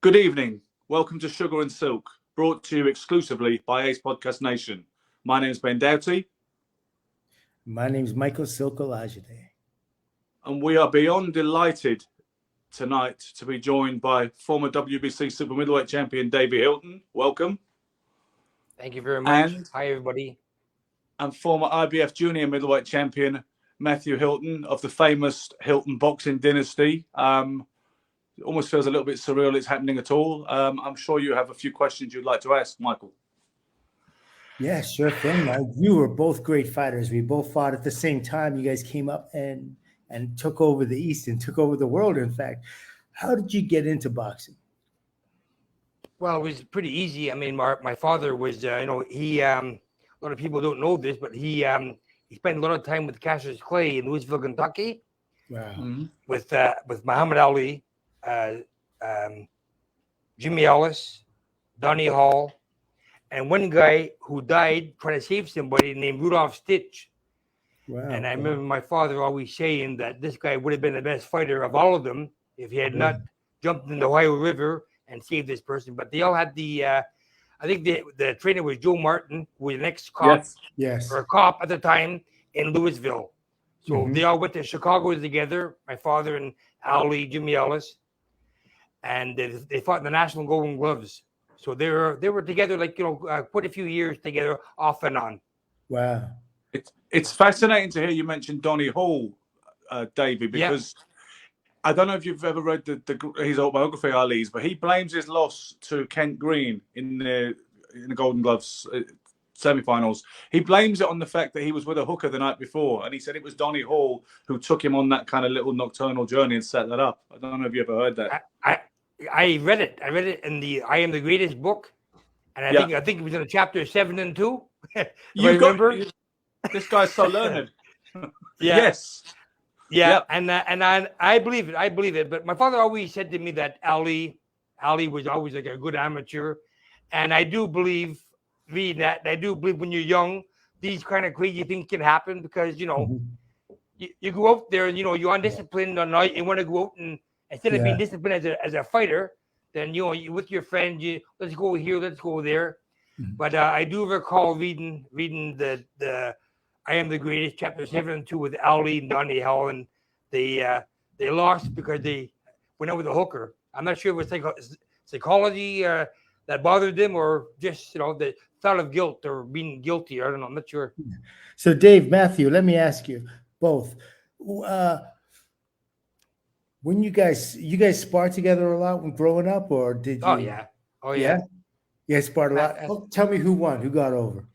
Good evening. Welcome to Sugar and Silk, brought to you exclusively by Ace Podcast Nation. My name is Ben Doughty. My name is Michael Silkolajide. And we are beyond delighted tonight to be joined by former WBC Super Middleweight Champion Davey Hilton. Welcome. Thank you very much. And, hi, everybody. And former IBF Junior Middleweight Champion Matthew Hilton of the famous Hilton Boxing Dynasty. It almost feels a little bit surreal it's happening at all. I'm sure you have a few questions you'd like to ask, Michael. Yeah, sure thing, Mike. You were both great fighters. We both fought at the same time. You guys came up and took over the East and took over the world, in fact. How did you get into boxing? Well, it was pretty easy. I mean, my father was, he, a lot of people don't know this, but he spent a lot of time with Cassius Clay in Louisville, Kentucky. Wow. Mm-hmm. With Muhammad Ali, Jimmy Ellis, Donnie Hall, and one guy who died trying to save somebody named Rudolph Stitch. Wow. And I remember my father always saying that this guy would have been the best fighter of all of them if he had not jumped in the Ohio River and saved this person. But they all had I think the trainer was Joe Martin, who was an ex-cop, yes, or a cop at the time in Louisville. So they all went to Chicago together, my father and Ali, Jimmy Ellis, and they fought in the National Golden Gloves. So they were together, quite a few years together, off and on. Wow. It's fascinating to hear you mention Donnie Hall, Davey, because I don't know if you've ever read his autobiography, Ali's, but he blames his loss to Kent Green in the Golden Gloves semi-finals. He blames it on the fact that he was with a hooker the night before, and he said it was Donnie Hall who took him on that kind of little nocturnal journey and set that up. I don't know if you ever heard that. I read it. I read it in the I Am the Greatest book, and I think it was in chapter 7 and 2. You remember? This guy's so learned. Yes. Yeah, and I believe it. I believe it. But my father always said to me that Ali was always like a good amateur, and I do believe when you're young, these kind of crazy things can happen because you go out there and you're undisciplined or not. You want to go out and instead of being disciplined as a fighter, then you with your friends, let's go here, let's go there. But I do recall reading the I Am the Greatest, chapter 7 and 2 with Ali and Donnie Hall, and they lost because they went over the hooker. I'm not sure if it was psychology that bothered them or just the thought of guilt or being guilty. I don't know. I'm not sure. So Dave, Matthew, let me ask you both. When you guys sparred together a lot when growing up, or did you? Oh yeah. You guys sparred a lot. Tell me who won, who got over.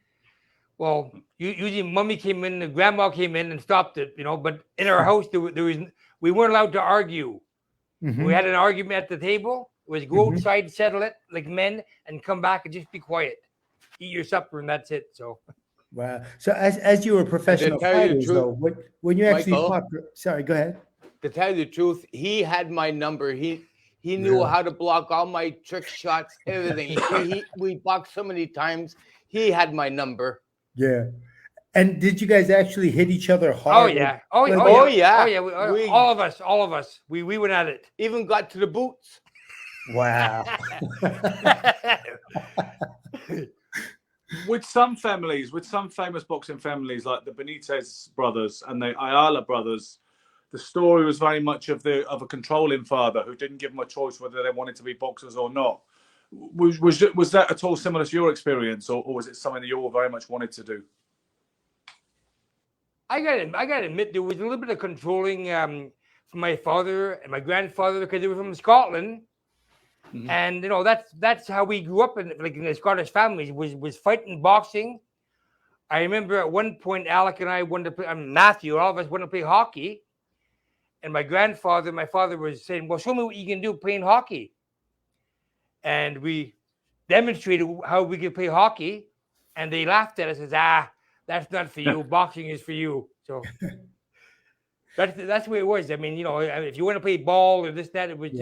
Well, usually mommy came in and grandma came in and stopped it, but in our house we weren't allowed to argue. We had an argument at the table. It was go outside, settle it like men, and come back and just be quiet. Eat your supper and that's it. So wow. So as you were professional fighters, though, when you actually fought, sorry, go ahead. To tell you the truth, he had my number. He knew how to block all my trick shots, everything. We boxed so many times. He had my number. Yeah. And did you guys actually hit each other hard? Oh yeah. Oh yeah. All of us. We went at it. Even got to the boots. Wow. With some famous boxing families like the Benitez brothers and the Ayala brothers, the story was very much of a controlling father who didn't give them a choice whether they wanted to be boxers or not. Was that at all similar to your experience, or was it something that you all very much wanted to do? I gotta admit there was a little bit of controlling from my father and my grandfather because they were from Scotland, and that's how we grew up in the Scottish families was fighting boxing. I remember at one point Alec and I wanted to play, Matthew, all of us wanted to play hockey, and my father was saying, "Well, show me what you can do playing hockey." And we demonstrated how we could play hockey, and they laughed at us and said, that's not for you. Boxing is for you. So that's the way it was. I mean, if you want to play ball or this, that, it was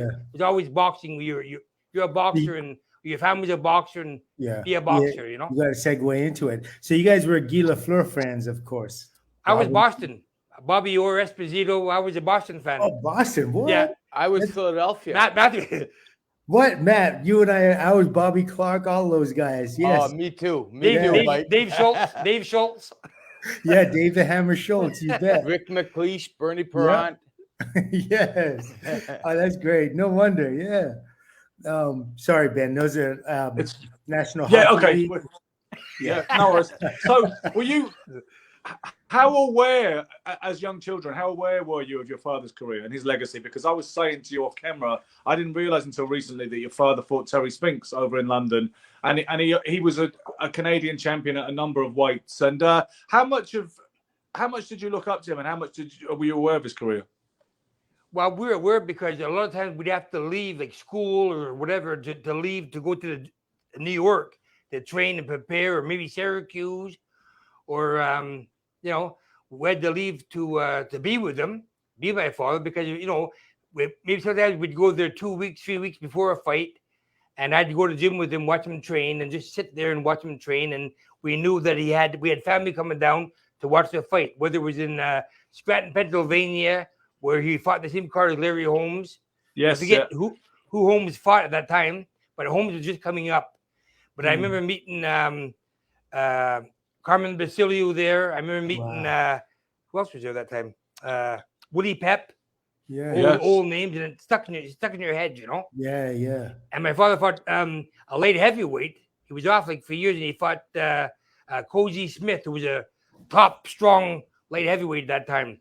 always boxing. You're a boxer and your family's a boxer and be a boxer, You got to segue into it. So you guys were Guy Lafleur fans, of course. I was Boston. Bobby Orr, Esposito. I was a Boston fan. Oh, Boston. What? Yeah. I was Philadelphia. Matthew. What, Matt? You and I was Bobby Clark, all those guys. Yes. Oh, me too. Me too, Mike. Dave Schultz. Dave Schultz. Yeah, Dave the Hammer Schultz. You bet. Rick McLeish, Bernie Perrant. Yes. Oh, that's great. No wonder. Yeah. Sorry, Ben. Those are National Hockey okay. League. Yeah, no worries. So, were you? How aware, as young children, how aware were you of your father's career and his legacy? Because I was saying to you off camera, I didn't realise until recently that your father fought Terry Spinks over in London, and he was a Canadian champion at a number of weights. And how much did you look up to him, and how much were you aware of his career? Well, we're aware because a lot of times we'd have to leave, like school or whatever, to leave to go to New York to train and prepare, or maybe Syracuse, or we had to leave to be with him, be my father, because maybe sometimes we'd go there 2 weeks, 3 weeks before a fight, and I'd go to the gym with him, watch him train, and just sit there and watch him train. And we knew that we had family coming down to watch the fight, whether it was in Scranton, Pennsylvania, where he fought the same card as Larry Holmes. Yes. I forget who Holmes fought at that time, but Holmes was just coming up. But I remember meeting Carmen Basilio there. I remember meeting who else was there that time? Woody Pep. Yeah. Old names, and it stuck in your head, Yeah, yeah. And my father fought a light heavyweight. He was off like for years, and he fought Cozy Smith, who was a top strong light heavyweight at that time.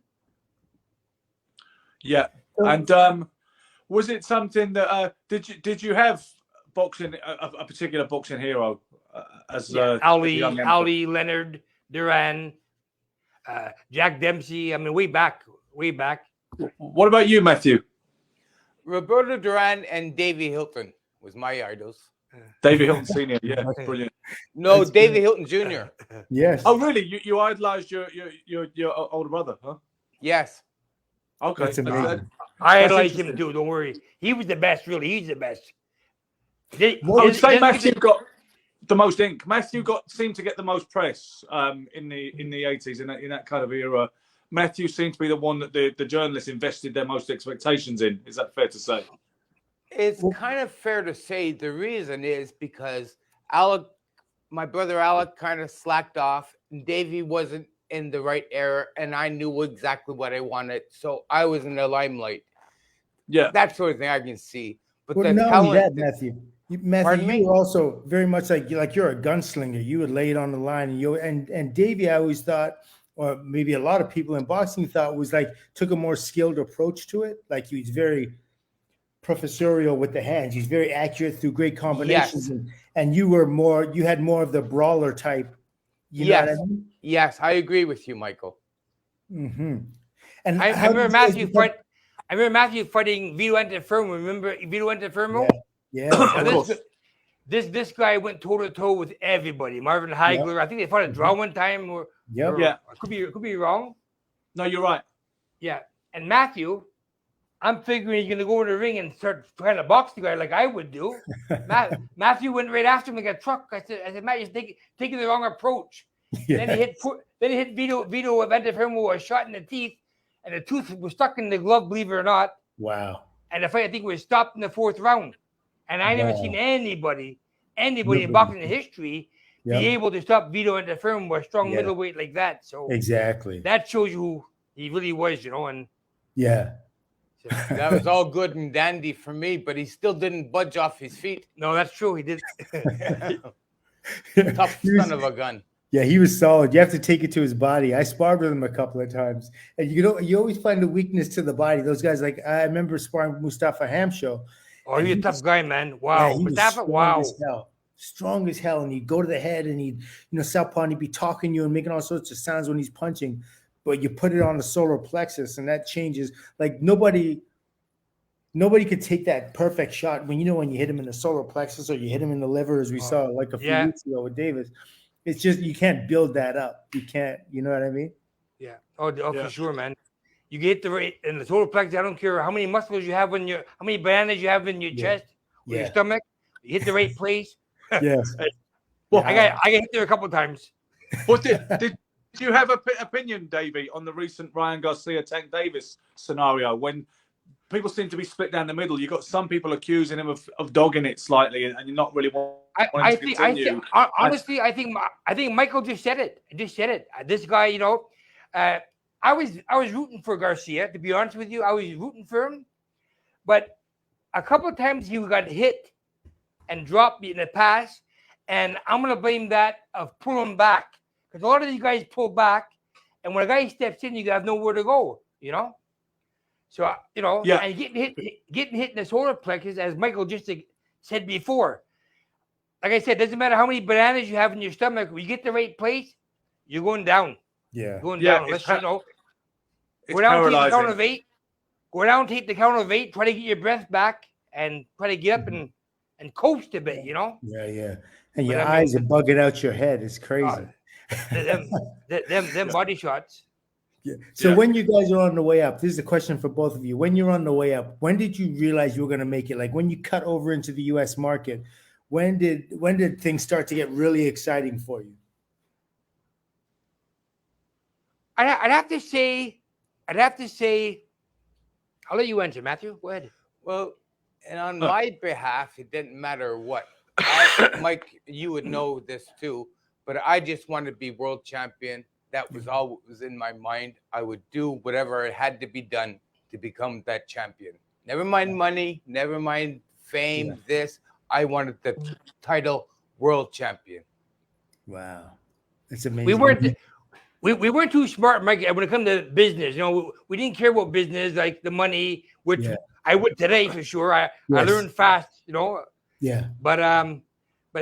Yeah, and was it something that did you have boxing a particular boxing hero as Ali, Leonard, Duran, Jack Dempsey? I mean, way back. What about you, Matthew? Roberto Duran and Davey Hilton was my idols. Davey Hilton Sr. Yeah, brilliant. No, That's Davey good. Hilton Jr. Yes. Oh, really? You idolized your older brother, huh? Yes. Okay. That's amazing. I like him too. Don't worry. He was the best. Really, he's the best. I would say Matthew got the most ink. Matthew seemed to get the most press in the 80s in that kind of era. Matthew seemed to be the one that the journalists invested their most expectations in. Is that fair to say? It's kind of fair to say. The reason is because my brother Alec kind of slacked off, and Davey wasn't in the right era, and I knew exactly what I wanted, so I was in the limelight. Yeah, that sort of thing I can see. But well, not only that, Matthew, you were also very much like you're a gunslinger. You would lay it on the line, and Davey, I always thought, or maybe a lot of people in boxing thought, was like took a more skilled approach to it. Like he was very professorial with the hands. He's very accurate through great combinations, and you had more of the brawler type. You know what I mean? Yes, I agree with you, Michael. Mm-hmm. And I remember Matthew fight. I remember Matthew fighting Vito Antuofermo. Remember Vito Antuofermo? Yeah. This guy went toe to toe with everybody. Marvin Hagler. I think they fought a draw one time. I could be wrong. No, you're right. Yeah, and Matthew, I'm figuring he's gonna go in the ring and start trying to box the guy like I would do. Matthew went right after him like a truck. I said, Matt, you're taking the wrong approach. Yeah. Then he hit Vito Antuofermo a shot in the teeth, and the tooth was stuck in the glove, believe it or not. Wow. And the fight, I think, was stopped in the 4th round. And I never seen anybody in boxing history be able to stop Vito Antuofermo, a strong middleweight like that. So exactly, that shows you who he really was, and that was all good and dandy for me, but he still didn't budge off his feet. No, that's true. He did. Tough son of a gun. Yeah, he was solid. You have to take it to his body. I sparred with him a couple of times, and you always find a weakness to the body. Those guys, like I remember sparring with Mustafa Hamsho. Oh, he's a tough guy, man. Wow, yeah, Mustafa, strong as hell. And he'd go to the head, and he'd southpaw, and he'd be talking to you and making all sorts of sounds when he's punching. But you put it on the solar plexus, and that changes. Like nobody could take that perfect shot when you hit him in the solar plexus or you hit him in the liver, as we saw like a few weeks ago with Davis. It's just you can't build that up. You can't. You know what I mean? Yeah. For sure, man. You get the rate in the solar plexus. I don't care how many muscles you have how many bananas you have in your chest, or your stomach. You hit the right place. Yes. Well, I got hit there a couple of times. What did you have an opinion, Davey, on the recent Ryan Garcia Tank Davis scenario when people seem to be split down the middle. You've got some people accusing him of dogging it slightly, and you're not really wanting to continue. Honestly, I think Michael just said it. This guy, you know, I was rooting for Garcia. To be honest with you, I was rooting for him, but a couple of times he got hit and dropped in the past, and I'm gonna blame that of pulling back, because a lot of these guys pull back, and when a guy steps in, you have nowhere to go. You know. So, you know, and getting hit in the solar plexus, as Michael just said before. Like I said, doesn't matter how many bananas you have in your stomach. When you get the right place, you're going down. Yeah. Going down. Unless, you know, go down, take the count of 8. Go down, take the count of 8. Try to get your breath back and try to get up and coast a bit, you know? Yeah. And your eyes are bugging out your head. It's crazy. Them body shots. Yeah. So when you guys are on the way up, this is a question for both of you. When you're on the way up, when did you realize you were going to make it? Like when you cut over into the U.S. market, when did things start to get really exciting for you? I'd have to say, I'll let you answer, Matthew. Go ahead. Well, and on my behalf, it didn't matter what. Mike, you would know this too, but I just wanted to be world champion. That was all that was in my mind. I would do whatever it had to be done to become that champion. Never mind money, never mind fame, this. I wanted the title world champion. Wow. It's amazing. We weren't too smart, Mike, when it comes to business. You know, we didn't care about business, like the money, which I would today for sure. I learned fast, you know. Yeah. But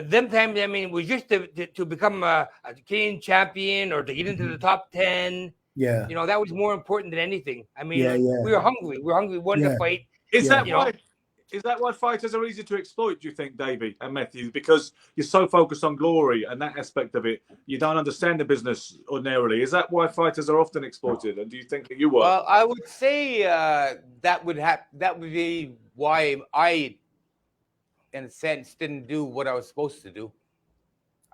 them times, I mean, it was just to become a Canadian champion or to get into the top 10. Yeah. You know, that was more important than anything. I mean, we were hungry. We wanted to fight. Is that why fighters are easy to exploit, do you think, Davey and Matthew? Because you're so focused on glory and that aspect of it, you don't understand the business ordinarily. Is that why fighters are often exploited? And do you think that you were? Well, I would say that would be why I, in a sense, didn't do what I was supposed to do.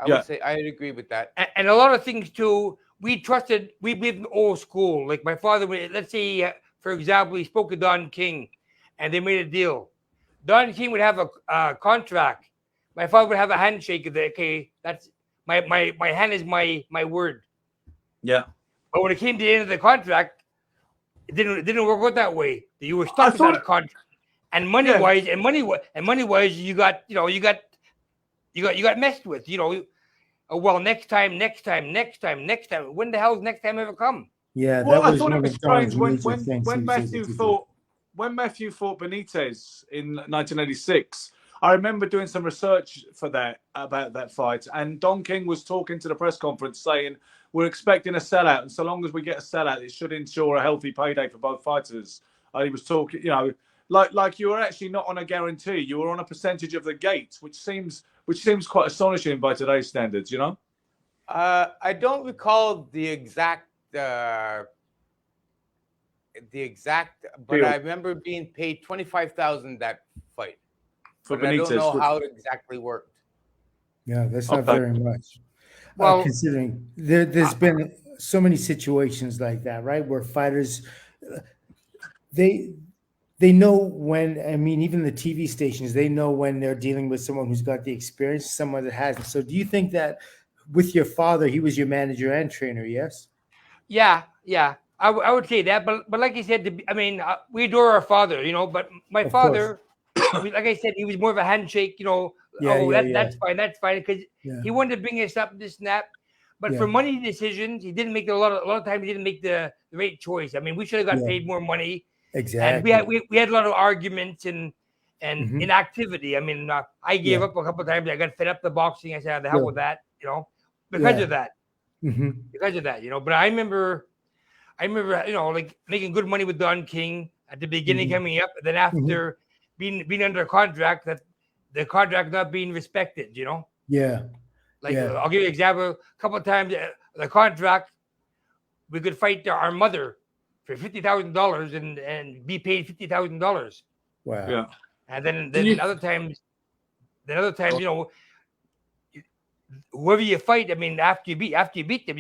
I would say I'd agree with that. And a lot of things too, we believed in old school. Like my father, let's say, for example, he spoke to Don King and they made a deal. Don King would have a contract. My father would have a handshake of it. Okay, that's my hand is my word. Yeah. But when it came to the end of the contract, it didn't work out that way. You were stuck with that contract. And money wise, you got messed with. You know, well, next time. When the hell's next time ever come? Yeah, well, I thought it was strange when Matthew fought Benitez in 1986. I remember doing some research for that about that fight, and Don King was talking to the press conference saying, "We're expecting a sellout, and so long as we get a sellout, it should ensure a healthy payday for both fighters." He was talking, you know, like you were actually not on a guarantee; you were on a percentage of the gate, which seems quite astonishing by today's standards. You know, I don't recall the exact. But I remember being paid $25,000 that fight. But I don't know how it exactly worked. Yeah, that's not very much. Well, considering there's been so many situations like that, right? Where fighters, they know when. I mean, even the TV stations, they know when they're dealing with someone who's got the experience, someone that hasn't. So, do you think that with your father, he was your manager and trainer? Yes. Yeah. I would say that, but like I said, I mean, we adore our father, you know. But my father, like I said, he was more of a handshake, you know. That's fine, because he wanted to bring us up this and that. But for money decisions, he didn't make a lot of times. He didn't make the right choice. I mean, we should have got paid more money. Exactly. And we had a lot of arguments and inactivity. I mean, I gave up a couple of times. I got fed up the boxing. I said, "The hell with that," you know, because of that. Because of that, you know. But I remember, you know, like making good money with Don King at the beginning, coming up, and then after being under contract, that the contract not being respected, you know. Yeah. Like I'll give you an example. A couple of times, the contract, we could fight our mother for $50,000 and be paid $50,000. Wow. Yeah. And then other times, you know, whoever you fight, I mean, after you beat them,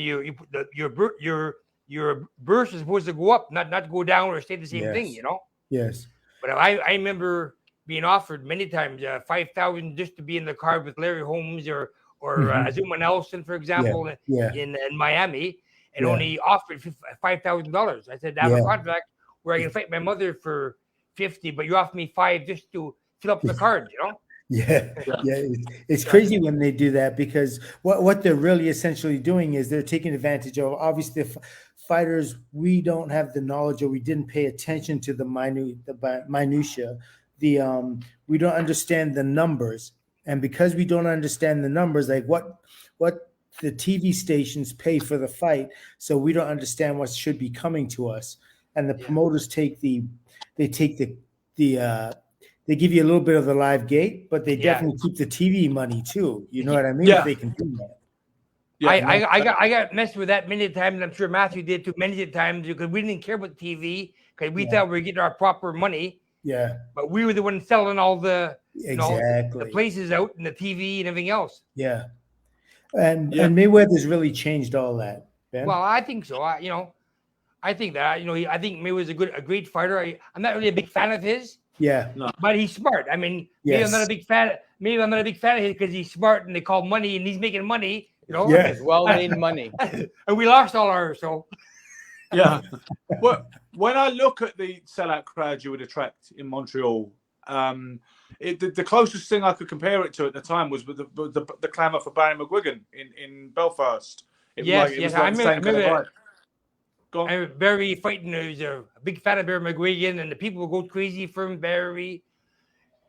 your burst is supposed to go up, not go down or stay the same thing, you know. Yes. But I remember being offered many times $5,000 just to be in the car with Larry Holmes or Azuma Nelson, for example, in Miami, and only offered $5,000. I said, I have a contract where I can fight my mother for 50, but you offer me 5 just to fill up the card, you know? It's crazy when they do that, because what they're really essentially doing is they're taking advantage of, obviously, the fighters. We don't have the knowledge, or we didn't pay attention to the minutia. We don't understand the numbers, and because we don't understand the numbers, like what the TV stations pay for the fight, so we don't understand what should be coming to us, and the promoters they give you a little bit of the live gate, but they definitely keep the TV money too. You know what I mean? If they can do that. I got messed with that many times, and I'm sure Matthew did too many times, because we didn't care about TV, because we thought we were getting our proper money. Yeah. But we were the ones selling all the the places out and the TV and everything else. Yeah. And Mayweather's really changed all that, Ben? Well, I think so. I think that I think Mayweather's a great fighter. I'm not really a big fan of his. Yeah, no. But he's smart. I mean, maybe I'm not a big fan. Maybe I'm not a big fan of his because he's smart and they call money and he's making money. You know, it's well-made money. And we lost all ours. So, Well, when I look at the sellout crowd you would attract in Montreal, the closest thing I could compare it to at the time was with the clamour for Barry McGuigan in Belfast. I remember. Barry fighting. He was a big fan of Barry McGuigan, and the people would go crazy for him, Barry.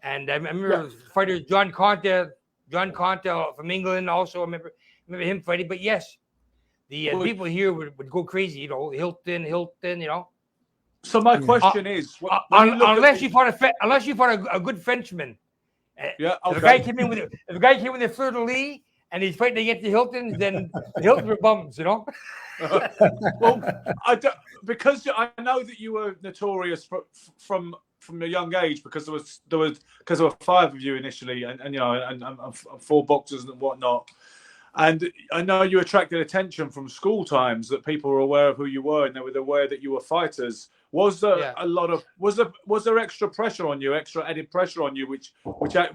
And I remember fighters John Conte from England also. I remember him fighting. But yes, the people here would go crazy. You know, Hilton. You know. So my question is, unless you fought a good Frenchman. If a guy came in with a fleur de lis and he's fighting against the Hiltons, then the Hiltons were bums, you know. Well, because I know that you were notorious from a young age, because there were 5 of you initially, and 4 boxers and whatnot. And I know you attracted attention from school times, that people were aware of who you were and they were aware that you were fighters. Was there was there extra pressure on you, extra added pressure on you, which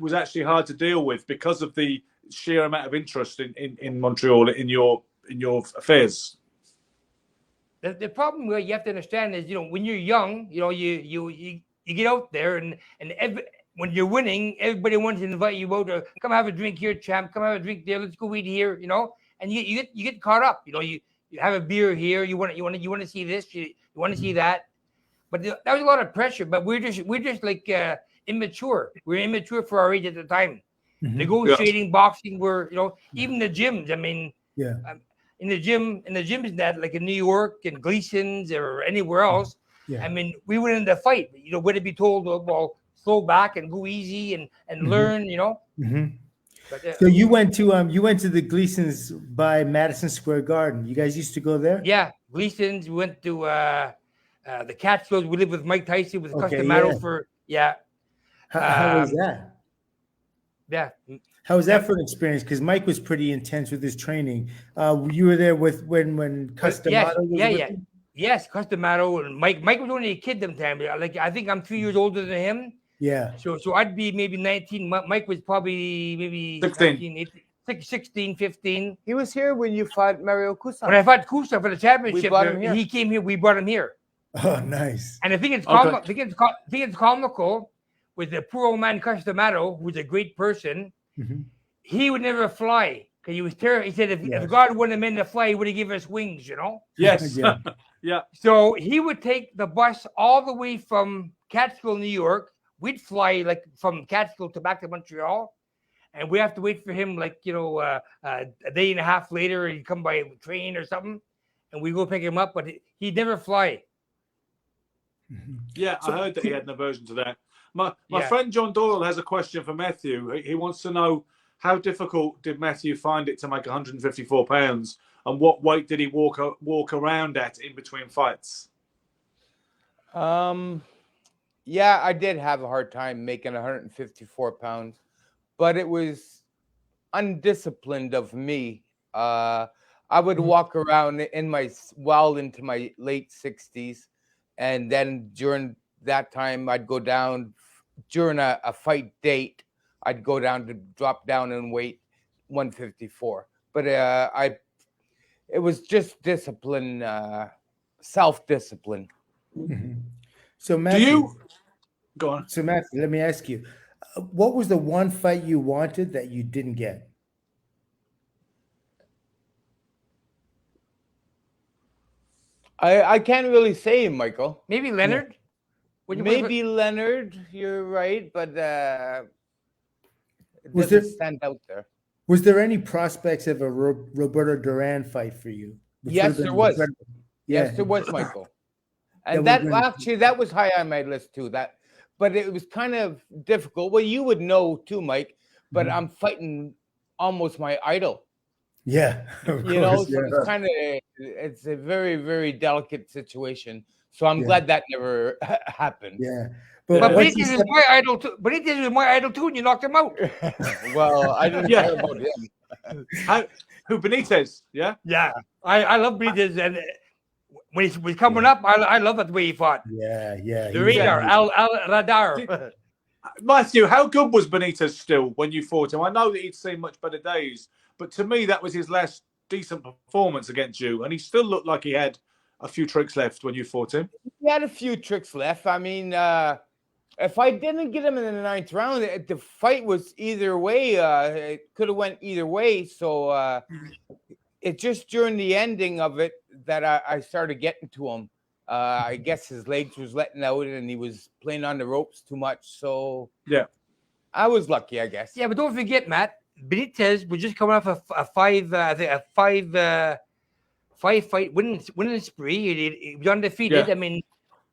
was actually hard to deal with because of the sheer amount of interest in Montreal in your affairs? The problem you have to understand is, when you're young, you get out there and when you're winning, everybody wants to invite you out to come have a drink here, champ. Come have a drink there. Let's go eat here. And you get caught up. You have a beer here. You want to see this. You want to see that. But that was a lot of pressure. But we're just like immature. We're immature for our age at the time. Mm-hmm. Negotiating, boxing. We're even the gyms. I mean, in the gyms that like in New York and Gleason's or anywhere else. I mean, we went in the fight. Would it be told, well, slow back and go easy and learn, Mm-hmm. But, so you went to the Gleason's by Madison Square Garden. You guys used to go there? Yeah, Gleason's. We went to the Catskills. We lived with Mike Tyson with Customato for How was that? Yeah. How was that for an experience? Because Mike was pretty intense with his training. You were there with when Customato was with him? Yes, Customato and Mike. Mike was only a kid them time. Like I think I'm 3 years older than him. Yeah. So I'd be maybe 19. Mike was probably maybe 16, 15. He was here when you fought Mario Cousin. When I fought Cousin for the championship, he came here. We brought him here. Oh, nice. And I think it's comical with the poor old man Customato, who's a great person. Mm-hmm. He would never fly because he was terrible. He said if God wanted him to fly, he would have given us wings, Yes. Yeah. So he would take the bus all the way from Catskill, New York. We'd fly like from Catskill to back to Montreal, and we have to wait for him a day and a half later. He'd come by train or something, and we go pick him up. But he'd never fly. Yeah, I heard that he had an aversion to that. My friend John Doyle has a question for Matthew. He wants to know, how difficult did Matthew find it to make 154 pounds, and what weight did he walk around at in between fights? Yeah, I did have a hard time making 154 pounds, but it was undisciplined of me. I would walk around into my late 60s, and then during that time I'd go down during a fight date. I'd go down to drop down and weight 154. But it was just discipline, self-discipline. Mm-hmm. So Matthew, Do you go on? So Matthew, let me ask you, what was the one fight you wanted that you didn't get? I can't really say, Michael. Maybe Leonard. Maybe Leonard. You're right, but it Was doesn't there- stand out there. Was there any prospects of a Roberto Duran fight for you? Which Yes, would have been there was. incredible. Yes, there was, Michael. And That that would've been- actually that was high on my list too. But it was kind of difficult. Well, you would know too, Mike. But Mhm. I'm fighting almost my idol. Yeah, of You know, course, so yeah. it's a very, very delicate situation. So I'm Yeah. glad that never happened. Yeah. But once you Benitez is step- my idol too. Benitez was my idol too, and you knocked him out. Well, I didn't Yeah. care about him. Who Benitez? Yeah. Yeah, I love Benitez, and when he was coming up, I love it the way he fought. yeah, The he was- radar, Al Radar. Matthew, how good was Benitez still when you fought him? I know that he'd seen much better days, but to me, that was his last decent performance against you, and he still looked like he had a few tricks left when you fought him. He had a few tricks left. I mean, if I didn't get him in the 9th round, the fight was either way. It could have went either way. So it just during the ending of it that I started getting to him. I guess his legs was letting out and he was playing on the ropes too much. So Yeah. I was lucky, I guess. Yeah, but don't forget, Matt, Benitez was just coming off a five fight winning spree. He was undefeated. Yeah. I mean,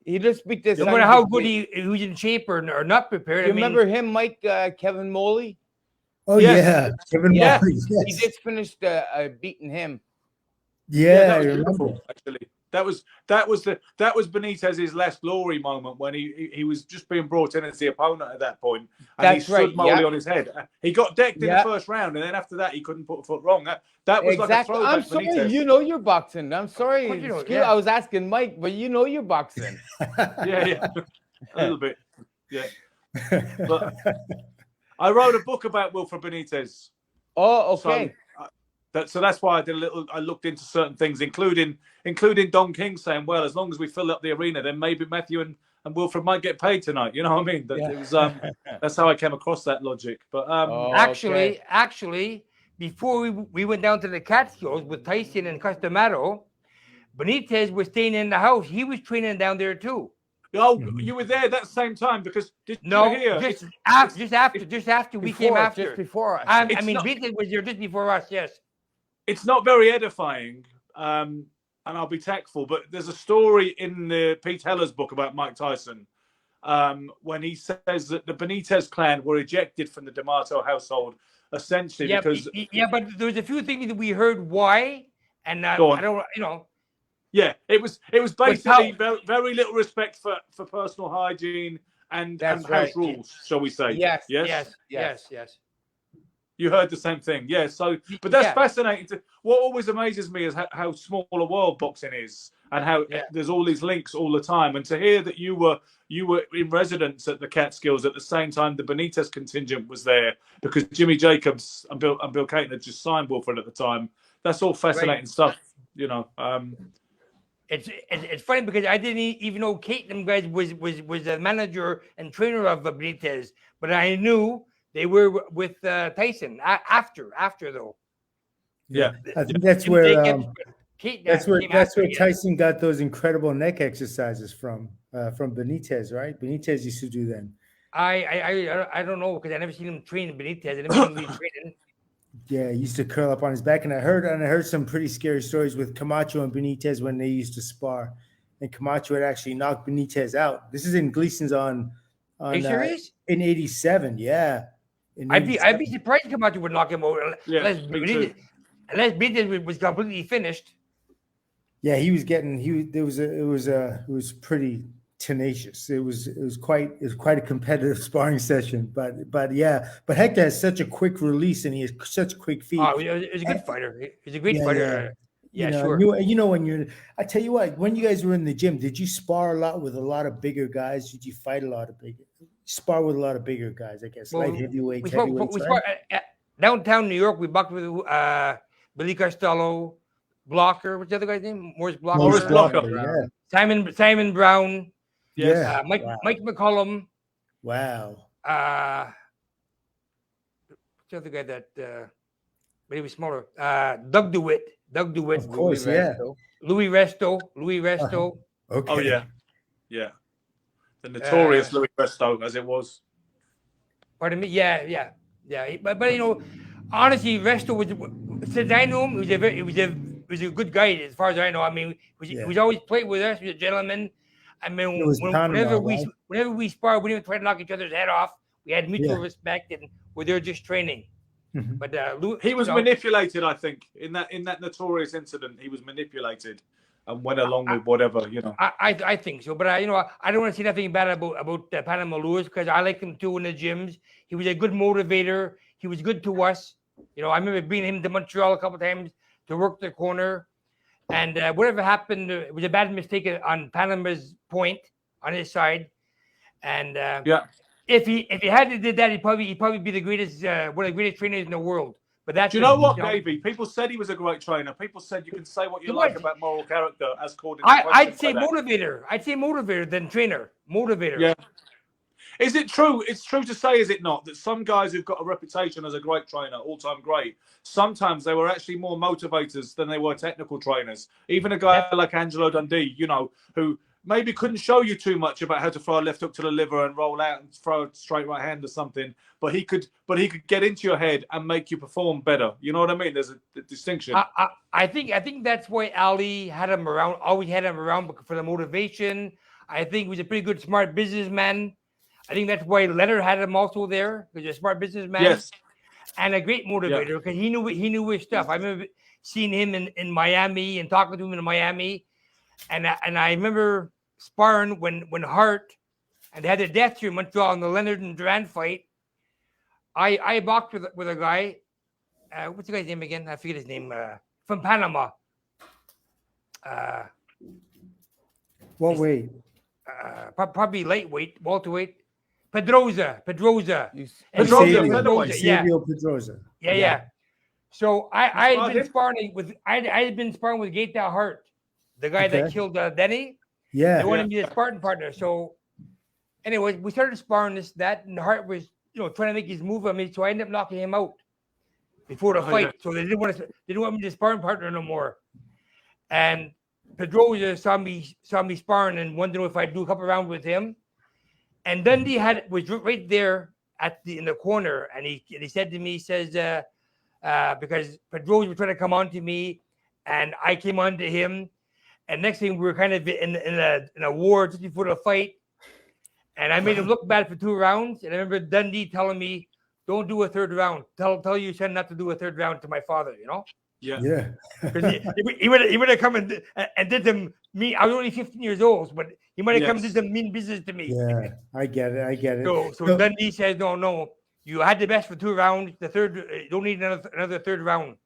He just beat this. no matter how good he was in shape or not prepared. You I mean, remember him, Mike, Kevin Moley? Oh Yes. yeah, Kevin Yeah. Molly, He yes. just finished beating him. Yeah, that I was remember. beautiful. Actually, that was Benitez's last glory moment when he was just being brought in as the opponent at that point, and That's he stood right, Molly yeah. on his head. He got decked in Yeah. the first round, and then after that, he couldn't put a foot wrong. That was like a Exactly. throwback I'm sorry. Benitez. You know you're boxing. I'm sorry. What do you know? Excuse- Yeah. I was asking Mike, but you know you're boxing. Yeah, a little bit. Yeah, but I wrote a book about Wilfred Benitez. Oh, okay. So that's why I looked into certain things, including Don King saying, well, as long as we fill up the arena, then maybe Matthew and Wilfred might get paid tonight. You know what I mean? It was, that's how I came across that logic. But Oh, actually, before we went down to the Catskills with Tyson and Customado, Benitez was staying in the house. He was training down there too. you were there that same time because did No, you hear? just after we came after. Just before us. I It's mean, not- Benitez was there just before us. Yes. It's not very edifying, and I'll be tactful, but there's a story in the Pete Heller's book about Mike Tyson when he says that the Benitez clan were ejected from the D'Amato household, essentially because... But there was a few things that we heard why, and I Go on. don't, you know. Yeah, it was basically very little respect for personal hygiene and That's house right. rules, shall we say? Yes. Yes. You heard the same thing, yeah. So, but that's Yeah. fascinating. What always amazes me is how small a world boxing is, and how there's all these links all the time. And to hear that you were in residence at the Catskills at the same time the Benitez contingent was there, because Jimmy Jacobs and Bill Caton had just signed Wilfred at the time. That's all fascinating stuff, you know. It's funny because I didn't even know Kate and them guys was the manager and trainer of Benitez, but I knew they were with Tyson after though. Yeah, I think that's where Kate, that's where yeah. Tyson got those incredible neck exercises from Benitez, right? Benitez used to do them. I don't know because I never seen him train Benitez. I never seen him training. Yeah, he used to curl up on his back, and I heard some pretty scary stories with Camacho and Benitez when they used to spar, and Camacho had actually knocked Benitez out. This is in Gleason's on Are you serious? In '87. Yeah, I'd be surprised Camacho would knock him out unless Benitez was completely finished. Yeah, he was getting it was pretty tenacious. It was quite a competitive sparring session. But Hector has such a quick release and he has such quick feet. Oh, he was a good fighter. He's a great fighter. Yeah, you know, sure. you know, when you're, I tell you what, when you guys were in the gym, did you spar a lot with a lot of bigger guys? Did you fight a lot of spar with a lot of bigger guys? I guess light heavyweights, heavyweights, right? Downtown New York. We bucked with Billy Costello, Blocker. What's the other guy's name? Morris Blocker. Morris Blocker. Yeah. Simon Brown. Yes. Yeah. Mike McCollum. Wow. What's the other guy that? But he was smaller. Doug DeWitt. Of course, yeah. Louis Resto. Okay. Oh yeah, yeah. The notorious Louis Resto, as it was. Pardon me. Yeah. But you know, honestly, Resto was, since I knew him, he was a good guy as far as I know. I mean, he was always played with us. He was a gentleman. I mean, whenever we sparred, we didn't try to knock each other's head off. We had mutual respect, and we're there just training. Mm-hmm. But he was manipulated, I think, in that notorious incident. He was manipulated and went along with whatever, you know. I think so, but you know, I don't want to say nothing bad about Panama Lewis, because I liked him too in the gyms. He was a good motivator. He was good to us. You know, I remember bringing him to Montreal a couple of times to work the corner, and whatever happened, it was a bad mistake on Panama's point on his side, and If he hadn't did that, he'd probably be the greatest, one of the greatest trainers in the world. But that's, do you know what, Davey? People said he was a great trainer. People said you can say what you like about moral character, as called. I'd say motivator. I'd say motivator than trainer. Motivator. Yeah. Is it true? It's true to say, is it not, that some guys who've got a reputation as a great trainer, all-time great, sometimes they were actually more motivators than they were technical trainers. Even a guy like Angelo Dundee, you know, who maybe couldn't show you too much about how to throw a left hook to the liver and roll out and throw a straight right hand or something, but he could get into your head and make you perform better. You know what I mean? There's a distinction. I think that's why Ali had him around, always had him around for the motivation. I think he was a pretty good, smart businessman. I think that's why Leonard had him also there. He was a smart businessman. Yes. And a great motivator, because he knew his stuff. I remember seeing him in Miami and talking to him in Miami. And I remember sparring when Hart and they had their death here in Montreal in the Leonard and Durant fight. I boxed with a guy. What's the guy's name again? I forget his name. From Panama. What weight? Probably lightweight, welterweight. Pedroza. Silvio Pedroza. Yeah. So I had been sparring with Gaeta Hart, the guy that killed Denny. Yeah. They wanted me to be a Spartan partner. So anyway, we started sparring and Hart was, you know, trying to make his move on me. So I ended up knocking him out before the fight. So they didn't want me to be a sparring partner no more. And Pedroza saw me sparring and wanted to know if I'd do a couple rounds with him. And Dundee was right there in the corner, and he said to me, he says, because Pedroza was trying to come on to me, and I came on to him, and next thing we were kind of in a war just before the fight, and I made him look bad for 2 rounds, and I remember Dundee telling me, "Don't do a third round. Tell your son not to do a third round," to my father, you know. Yeah. Because he would have come and did them me. I was only 15 years old, but he might have come and did some mean business to me. Yeah, I get it. So Dundee says, no, you had the best for 2 rounds. The third, you don't need another third round.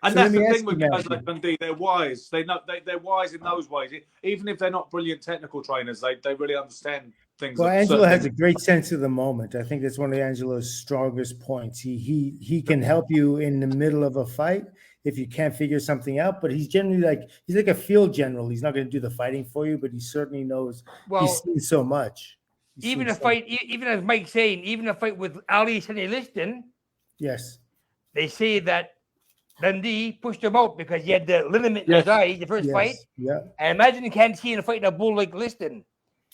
And so that's the thing with guys like Dundee. They're wise. They're wise in those ways. Even if they're not brilliant technical trainers, they really understand things. Well, Angelo has a great sense of the moment. I think that's one of Angelo's strongest points. He can help you in the middle of a fight if you can't figure something out. But he's generally he's like a field general. He's not going to do the fighting for you, but he certainly knows. Well, he's seen so much. Even as Mike's saying, even a fight with Ali Sonny Liston. Yes. They say that Dundee pushed him out because he had the liniment in his eye the first fight. Yeah. And imagine you can't see in a fight a bull like Liston.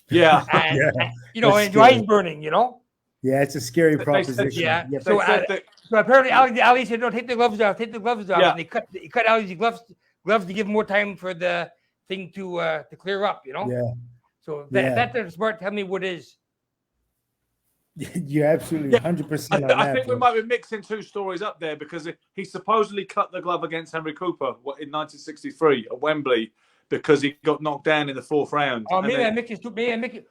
Yeah. And you know, and your eyes burning, you know? Yeah, it's a scary proposition. Yeah. So apparently Ali said, "No, take the gloves off. Take the gloves off." Yeah. And he cut Ali's gloves to give more time for the thing to clear up, you know? Yeah. So that's smart. Tell me what is. You're absolutely 100%. I think we might be mixing 2 stories up there, because he supposedly cut the glove against Henry Cooper in 1963 at Wembley because he got knocked down in the 4th round. Oh, maybe I mix it.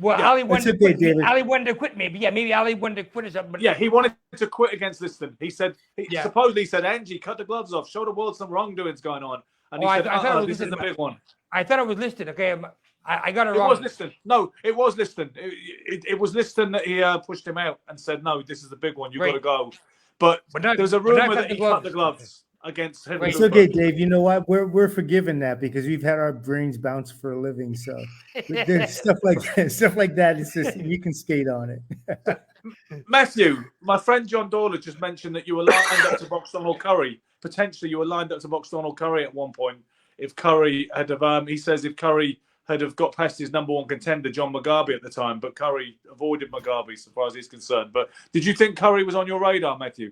Well, Yeah, Ali wanted okay, to quit. David. Ali wanted to quit, maybe. Yeah, maybe Ali wanted to quit or something. But Yeah, he wanted to quit against Liston. He said, Yeah. supposedly he said, Angie, cut the gloves off, show the world some wrongdoings going on. And he Oh, I said, thought it was this is Liston. the big one. I thought it was listed. Okay, I got it It wrong. was Liston. No, it was Liston. It was Liston that he pushed him out and said, no, this is the big one. You've got to go. But not- there's a but not rumor cut that the he cut the gloves. gloves against him. Right. It's okay, Dave. You know what? We're forgiven that because we've had our brains bounce for a living. So there's stuff like that. It's just you can skate on it. Matthew, my friend John Dawler just mentioned that you were lined up to box Donald Curry. Potentially, you were lined up to box Donald Curry at one point. If Curry had have, he says if Curry had have got past his number one contender, John Mugabe, at the time, but Curry avoided Mugabe, as far as he's concerned. But did you think Curry was on your radar, Matthew?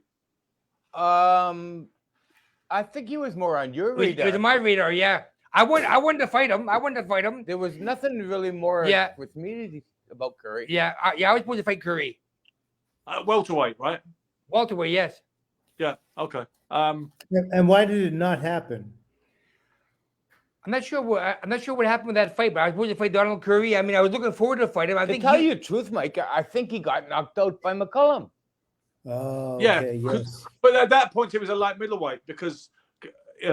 I think he was more on your He radar. was on my radar. Yeah, I wanted to fight him. There was nothing really more Yeah. with me about Curry. Yeah, I was supposed to fight Curry. Welterweight, right? Welterweight, yes. Yeah. Okay. And why did it not happen? I'm not sure what happened with that fight, but I was supposed to fight Donald Curry. I mean, I was looking forward to fight him. I To think tell you the truth, Mike, I think he got knocked out by McCullum. Oh, Yeah, okay, yes. but at that point, he was a light middleweight because, he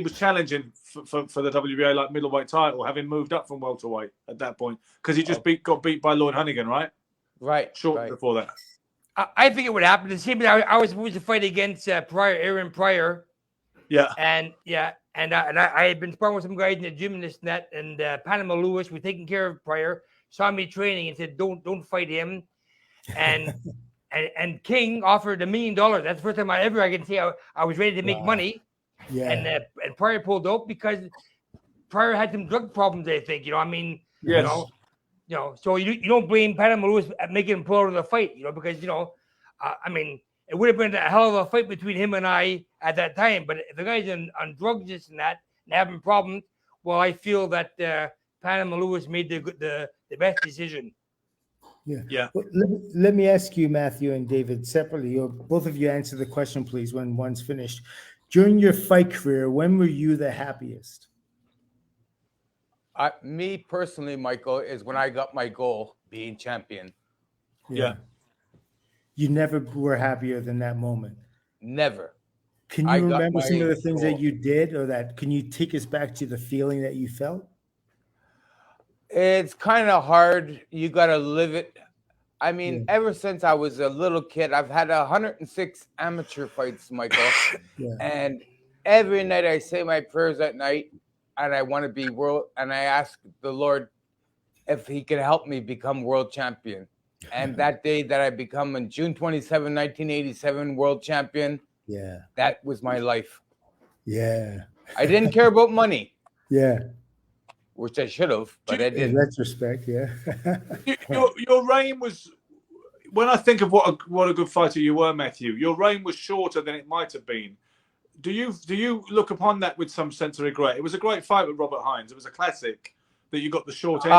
was challenging for the WBA light middleweight title, having moved up from welterweight at that point because he just got beat by Lloyd Hunnigan, right? Right. Shortly before that. I think it would happen. The same thing. I was supposed to fight against Aaron Pryor. Yeah. And I had been sparring with some guys in the gym and this and that. And Panama Lewis was taking care of Pryor, saw me training and said, "Don't fight him." And and King offered $1 million. That's the first time I can say I was ready to make money. Yeah. And Pryor pulled out because Pryor had some drug problems. I think I mean, Yes. So you don't blame Panama Lewis at making him pull out of the fight, because I mean, it would have been a hell of a fight between him and I at that time. But if the guy's on drugs, this and that, and having problems, well, I feel that Panama Lewis made the best decision. Yeah. Well, let me ask you, Matthew and David, separately. Both of you answer the question, please, when one's finished. During your fight career, when were you the happiest? Me personally, Michael, is when I got my goal, being champion. Yeah. You never were happier than that moment. Never. Can you remember some of the things that you did, or can you take us back to the feeling that you felt? It's kind of hard. You got to live it. I mean, ever since I was a little kid, I've had 106 amateur fights, Michael. And every night I say my prayers at night, and I want to be world. And I ask the Lord if He can help me become world champion. And that day that I become on June 27, 1987, world champion. Yeah. That was my life. Yeah. I didn't care about money. Yeah. Which I should have, but I didn't. In retrospect, yeah. your reign was, when I think of what a good fighter you were, Matthew, your reign was shorter than it might have been. Do you look upon that with some sense of regret? It was a great fight with Robert Hines. It was a classic that you got the short end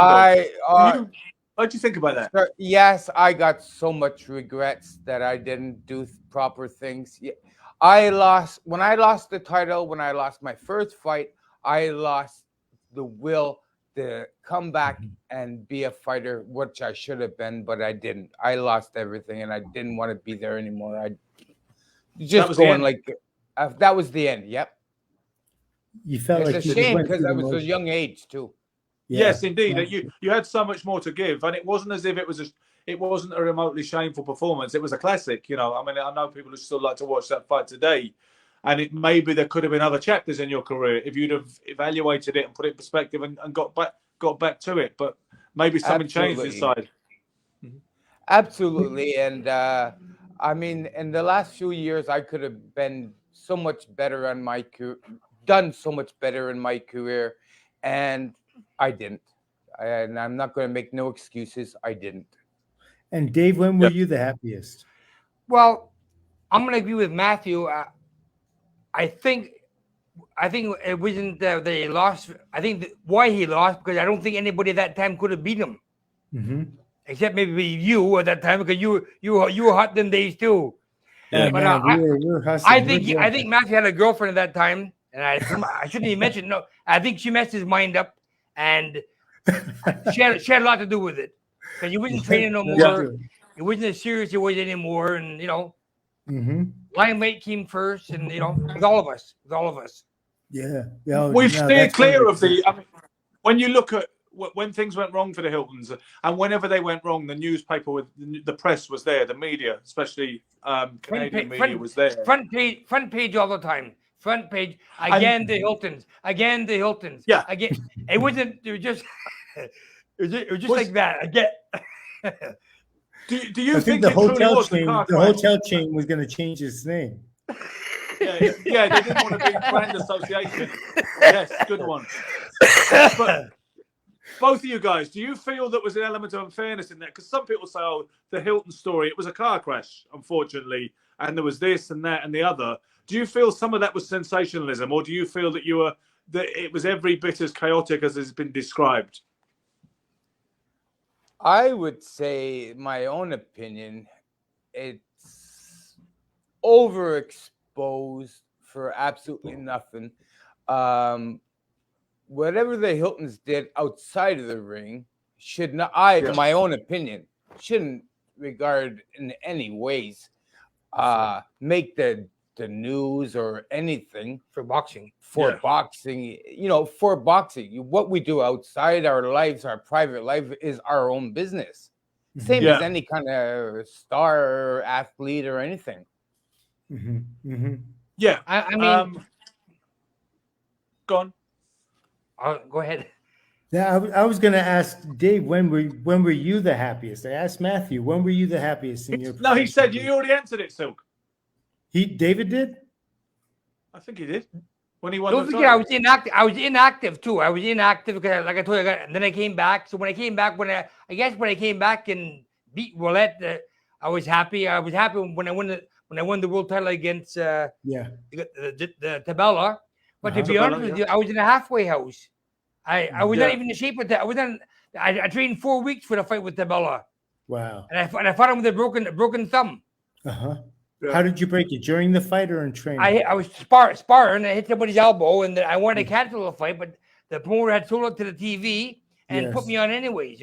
of. What do you think about that? Yes, I got so much regrets that I didn't do proper things. When I lost the title, when I lost my first fight, I lost the will to come back and be a fighter, which I should have been, but I didn't. I lost everything, and I didn't want to be there anymore. I just going like that was the end. Yep. You felt it's like a shame because I was a young age too. Yeah. Yes, indeed. You had so much more to give, and it wasn't as if it wasn't a remotely shameful performance. It was a classic. I mean, I know people who still like to watch that fight today. And maybe there could have been other chapters in your career if you'd have evaluated it and put it in perspective and got back to it. But maybe something changed inside. Absolutely. And I mean, in the last few years, I could have been so much better on my career, done so much better in my career, and I didn't. And I'm not going to make no excuses. I didn't. And Dave, when were you the happiest? Well, I'm going to agree with Matthew. I think it wasn't that they lost. I think why he lost, because I don't think anybody at that time could have beat him, except maybe you at that time, because you were hot them days too. Yeah, but man, we were hustling. I think Matthew had a girlfriend at that time, and I shouldn't even mention. No, I think she messed his mind up, and She had a lot to do with it because he wasn't training no more. It wasn't as serious as it was anymore, and limelight came first, and with all of us, Yeah, we've steered clear of the. I mean, when you look at when things went wrong for the Hiltons, and whenever they went wrong, the newspaper, the press was there, the media, especially Canadian media, was there. Front page all the time. Front page again. The Hiltons again. The Hiltons. Yeah. Again. It was just. It was just like that. Again. Do you think the hotel chain was going to change its name? Yeah, they didn't want to be brand association. Yes, good one. But both of you guys, do you feel that was an element of unfairness in there? Because some people say, "Oh, the Hilton story, it was a car crash, unfortunately, and there was this and that and the other." Do you feel some of that was sensationalism, or do you feel that that it was every bit as chaotic as has been described? I would say, my own opinion, it's overexposed for absolutely nothing. Whatever the Hiltons did outside of the ring should not, my own opinion, shouldn't regard in any ways make the news or anything for boxing. For boxing, for boxing, what we do outside our lives, our private life, is our own business. Same as any kind of star athlete or anything. Yeah, I mean, go on. Go ahead. Yeah, I was going to ask Dave, when were you the happiest? I asked Matthew, when were you the happiest in your? No, he said you already answered it, Silk. David did? I think he did. When he won. Don't forget, I was inactive too. I was inactive because, like I told you, and then I came back. So when I came back, when I came back and beat Roulette, I was happy. I was happy when I won the world title against the Tabella. But to be honest with you, I was in a halfway house. I was not even in shape with that. I trained 4 weeks for the fight with Tabella. Wow. And I fought him with a broken thumb. Yeah. How did you break it? During the fight or in training? I was sparring. I hit somebody's elbow, and I wanted to cancel the fight, but the promoter had sold it to the TV and put me on anyways.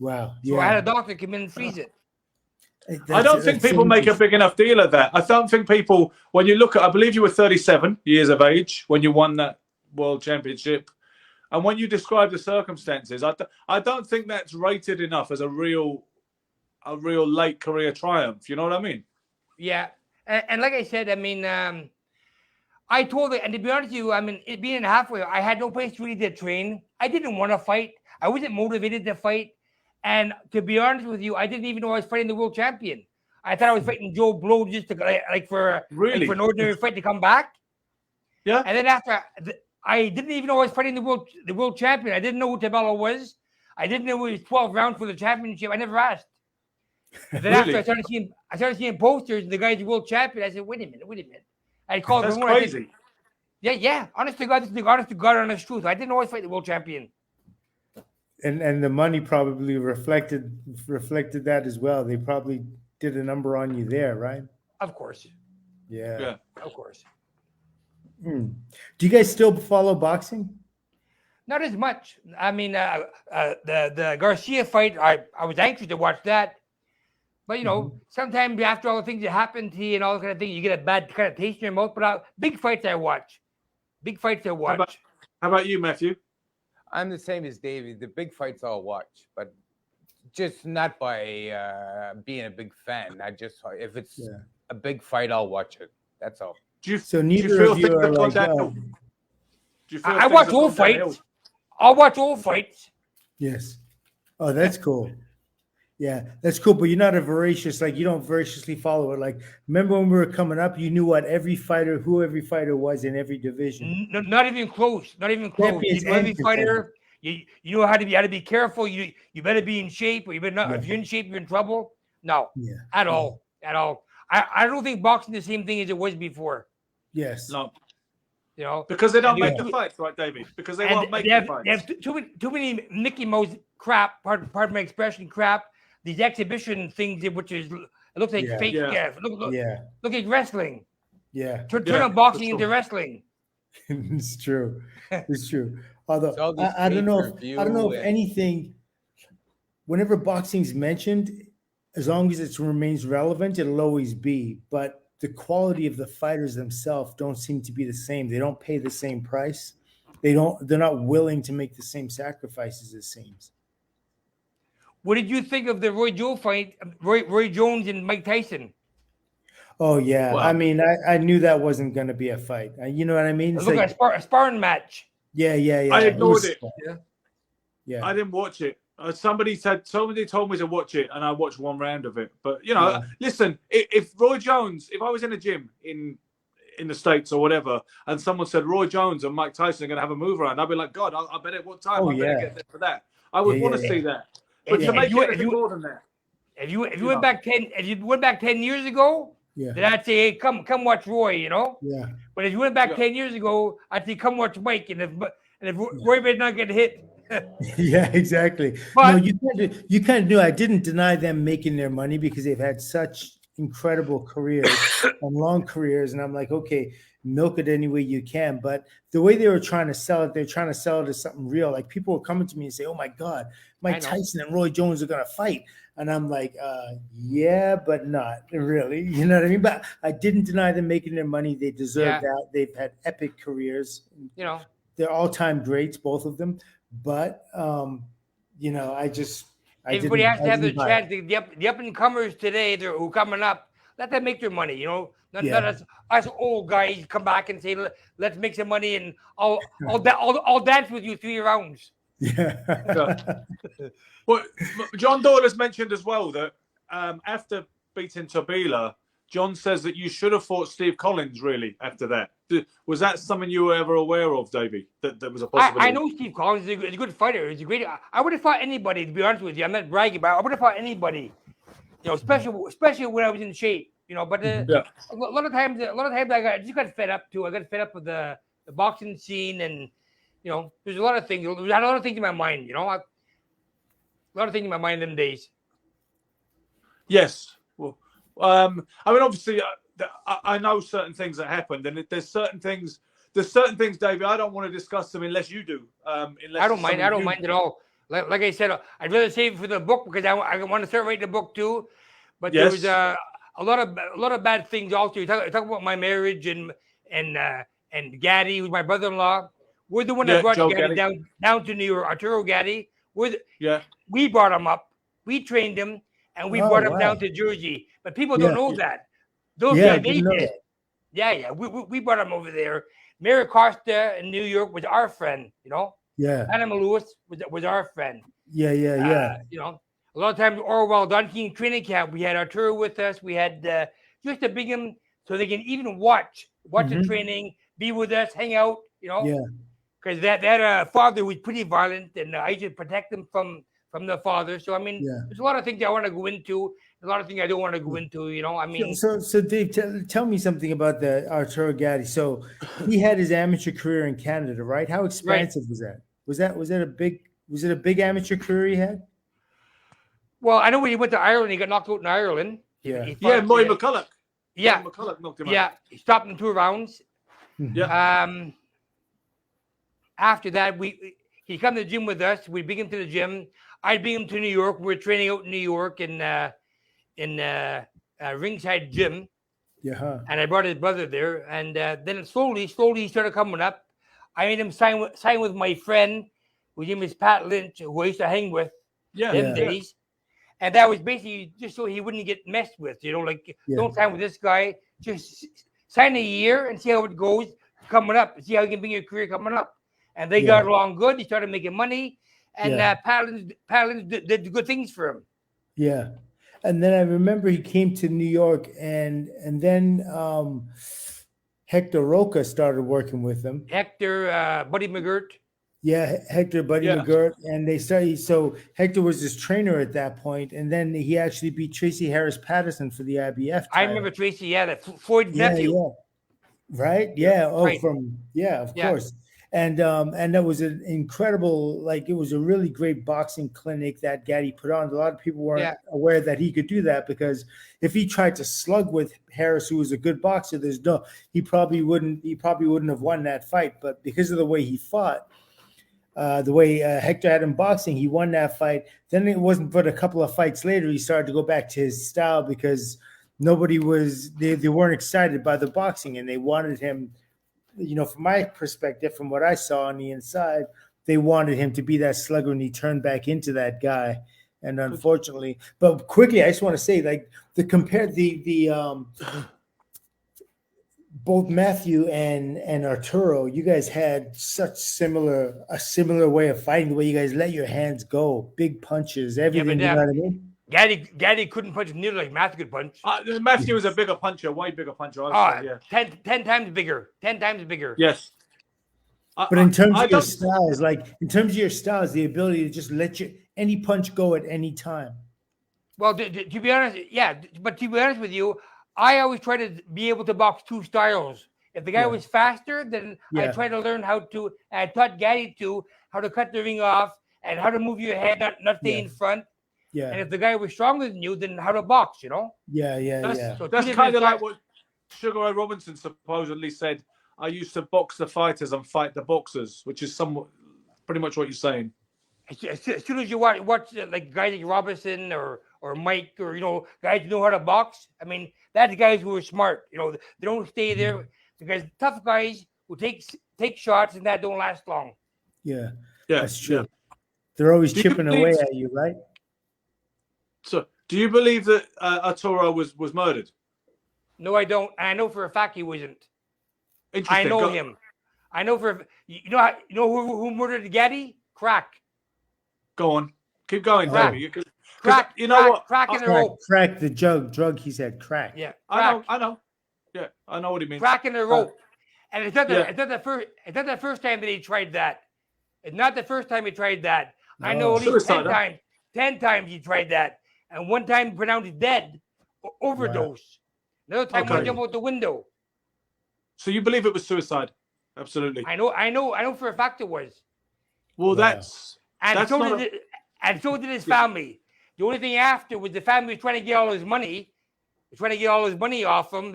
Wow. So I had a doctor come in and freeze it. I don't think people make a big enough deal of that. I don't think people, when you look at, I believe you were 37 years of age when you won that world championship, and when you describe the circumstances, I don't think that's rated enough as a real late career triumph. You know what I mean? Yeah, and like I said, I mean, I told it, and to be honest with you, I mean, it being in halfway, I had no place really to train. I didn't want to fight. I wasn't motivated to fight. And to be honest with you, I didn't even know I was fighting the world champion. I thought I was fighting Joe Blow just to for an ordinary fight to come back. Yeah. And then after, I didn't even know I was fighting the world champion. I didn't know who Tabella was. I didn't know it was 12 rounds for the championship. I never asked. And then after I started seeing posters and the guy's the world champion. I said, wait a minute. I called. That's crazy. Yeah. Honest to God, honest truth. I didn't know I was fighting the world champion. And the money probably reflected that as well. They probably did a number on you there, right? Of course. Yeah. Of course. Do you guys still follow boxing? Not as much. I mean, the Garcia fight, I was anxious to watch that. But, sometimes after all the things that happen to you and all that kind of thing, you get a bad kind of taste in your mouth. But big fights I watch. How about you, Matthew? I'm the same as Davey. The big fights I'll watch, but just not by being a big fan. If it's a big fight, I'll watch it. That's all. Neither of you are like, I watch old fights. I'll watch old fights. Yes. Oh, that's cool. Yeah, that's cool. But you're not you don't voraciously follow it. Like, remember when we were coming up, you knew who every fighter was in every division. Not even close. Every fighter, you know how to be careful. You better be in shape, or you better not. Yeah. If you're in shape, you're in trouble. No, at all. I don't think boxing is the same thing as it was before. Yes. No. Because they don't make the fights, right, Davey? Because they won't make the fights. They have too many Mickey Mouse crap. Pardon my expression, crap. These exhibition things, which it looks like fake. Look like wrestling. Yeah. Turn on boxing into wrestling. It's true. It's true. Although I don't know if anything. Whenever boxing's mentioned, as long as it remains relevant, it'll always be. But the quality of the fighters themselves don't seem to be the same. They don't pay the same price. They're not willing to make the same sacrifices, it seems. What did you think of the Roy Jones fight? Roy Jones and Mike Tyson. Oh yeah, well, I mean, I knew that wasn't going to be a fight. You know what I mean? It's like a sparring match. Yeah. I ignored it. Yeah. I didn't watch it. Somebody told me to watch it, and I watched one round of it. But listen, if Roy Jones, if I was in a gym in the States or whatever, and someone said Roy Jones and Mike Tyson are going to have a move around, I'd be like, God, I bet at what time? I better get there for that. I would want to see that. But to make it more than that. If you went back 10 years ago, then I'd say, hey, come watch Roy, Yeah. But if you went back 10 years ago, I'd say, come watch Mike. And if Roy did not get hit. Yeah, exactly. But, no, you kind of knew. I didn't deny them making their money because they've had such incredible careers and long careers. And I'm like, okay, milk it any way you can. But the way they were trying to sell it, they're trying to sell it as something real. Like people were coming to me and say, oh my God, Mike Tyson and Roy Jones are going to fight. And I'm like, yeah, but not really. You know what I mean? But I didn't deny them making their money. They deserve that. They've had epic careers. They're all-time greats, both of them. But, everybody has to have their chance. The up-and-comers today who are coming up, let them make their money, Not us old guys come back and say, let's make some money and I'll dance with you 3 rounds. Yeah. Well, John Doyle has mentioned as well that after beating Tabila, John says that you should have fought Steve Collins, really, after that. Was that something you were ever aware of, Davey? That was a possibility? I know Steve Collins is a good fighter. He's a great. I would have fought anybody, to be honest with you. I'm not bragging, but I would have fought anybody. Especially when I was in shape. But a lot of times I just got fed up too. I got fed up with the boxing scene, and there's a lot of things. I had a lot of things in my mind. A lot of things in my mind them days. Yes. Well, I mean, obviously, I know certain things that happened, and there's certain things, David. I don't want to discuss them unless you do. I don't mind at all. Like I said, I'd rather save it for the book because I want to start writing the book too. But there was a lot of bad things also. You talk about my marriage and Gatti, who's my brother-in-law. We're the one that brought Gatti down to New York. Arturo Gatti. We brought him up. We trained him, and we brought him down to Jersey. But people don't know that. Those guys, they did. Yeah. We brought him over there. Mary Costa in New York was our friend, Yeah. Panama Lewis was our friend. Yeah. A lot of times, Orwell, Don King training camp, we had Arturo with us. We had just to bring him so they can even watch the training, be with us, hang out, Yeah. Because that father was pretty violent, and I should protect him from the father. So, I mean, there's a lot of things I want to go into, a lot of things I don't want to go into, I mean. So Dave, tell me something about the Arturo Gatti. So he had his amateur career in Canada, right? How expansive was that? Was it a big amateur career he had? Well, I know when he went to Ireland, he got knocked out in Ireland. Yeah. Moy McCulloch. Yeah. McCulloch knocked him out. Yeah. He stopped in 2 rounds. Yeah. After that, he come to the gym with us. We bring him to the gym. I'd bring him to New York. We're training out in New York in Ringside Gym. Yeah. And I brought his brother there. And then slowly he started coming up. I made him sign with my friend, whose name is Pat Lynch, who I used to hang with them days. And that was basically just so he wouldn't get messed with, don't sign with this guy. Just sign a year and see how it goes coming up. See how you can bring your career coming up. And they got along good. He started making money. And Pat Lynch did good things for him. Yeah. And then I remember he came to New York and then Hector Roca started working with him. Hector, Buddy McGirt. Yeah, Hector, Buddy McGirt. And they started, so Hector was his trainer at that point, and then he actually beat Tracy Harris Patterson for the IBF title. I remember Tracy, that Floyd's nephew. Yeah. Right? Yeah. Oh, right. Of course. And that was an incredible, it was a really great boxing clinic that Gatti put on. A lot of people weren't aware that he could do that, because if he tried to slug with Harris, who was a good boxer, he probably wouldn't have won that fight. But because of the way he fought, the way Hector had him boxing, he won that fight. Then it wasn't but a couple of fights later he started to go back to his style because nobody was they weren't excited by the boxing and they wanted him, from my perspective, from what I saw on the inside, they wanted him to be that slugger and he turned back into that guy. And unfortunately, but quickly, I just want to say, like, both Matthew and Arturo, you guys had such a similar way of fighting, the way you guys let your hands go, big punches, everything. You know what I mean? Gaddy couldn't punch nearly like Matthew could punch. Matthew was a bigger puncher, way bigger puncher. Yeah. 10 times bigger. 10 times bigger. Yes. But in terms of your styles, the ability to just let any punch go at any time. Well, to be honest, yeah. But to be honest with you, I always try to be able to box two styles. If the guy was faster, then I try to learn how to. I taught Gaddy how to cut the ring off and how to move your head, not stay in front. Yeah. And if the guy was stronger than you, then how to box, Yeah. So that's kind of like what Sugar Ray Robinson supposedly said. I used to box the fighters and fight the boxers, which is pretty much what you're saying. As soon as you watch like guys like Robinson or Mike or guys who know how to box, I mean that's guys who are smart. They don't stay there because tough guys who take shots and that don't last long. Yeah, that's true. Yeah. They're always chipping away at you, right? So, do you believe that Arturo was murdered? No, I don't. I know for a fact he wasn't. Interesting. I know him. I know who murdered Gaddy? Crack. Go on. Keep going, Davey. Crack. What? Crack in the rope. Crack the drug. He said crack. Yeah. Crack. I know. Yeah, I know what he means. Crack in the rope. And it's not the first time that he tried that. It's not the first time he tried that. No. I know at least 10 times. 10 times he tried that. And one time pronounced dead, overdose. Wow. Another time he jumped out the window. So you believe it was suicide? Absolutely. I know for a fact it was. Well, that's so did his family. The only thing after was the family was trying to get all his money. Trying to get all his money off him,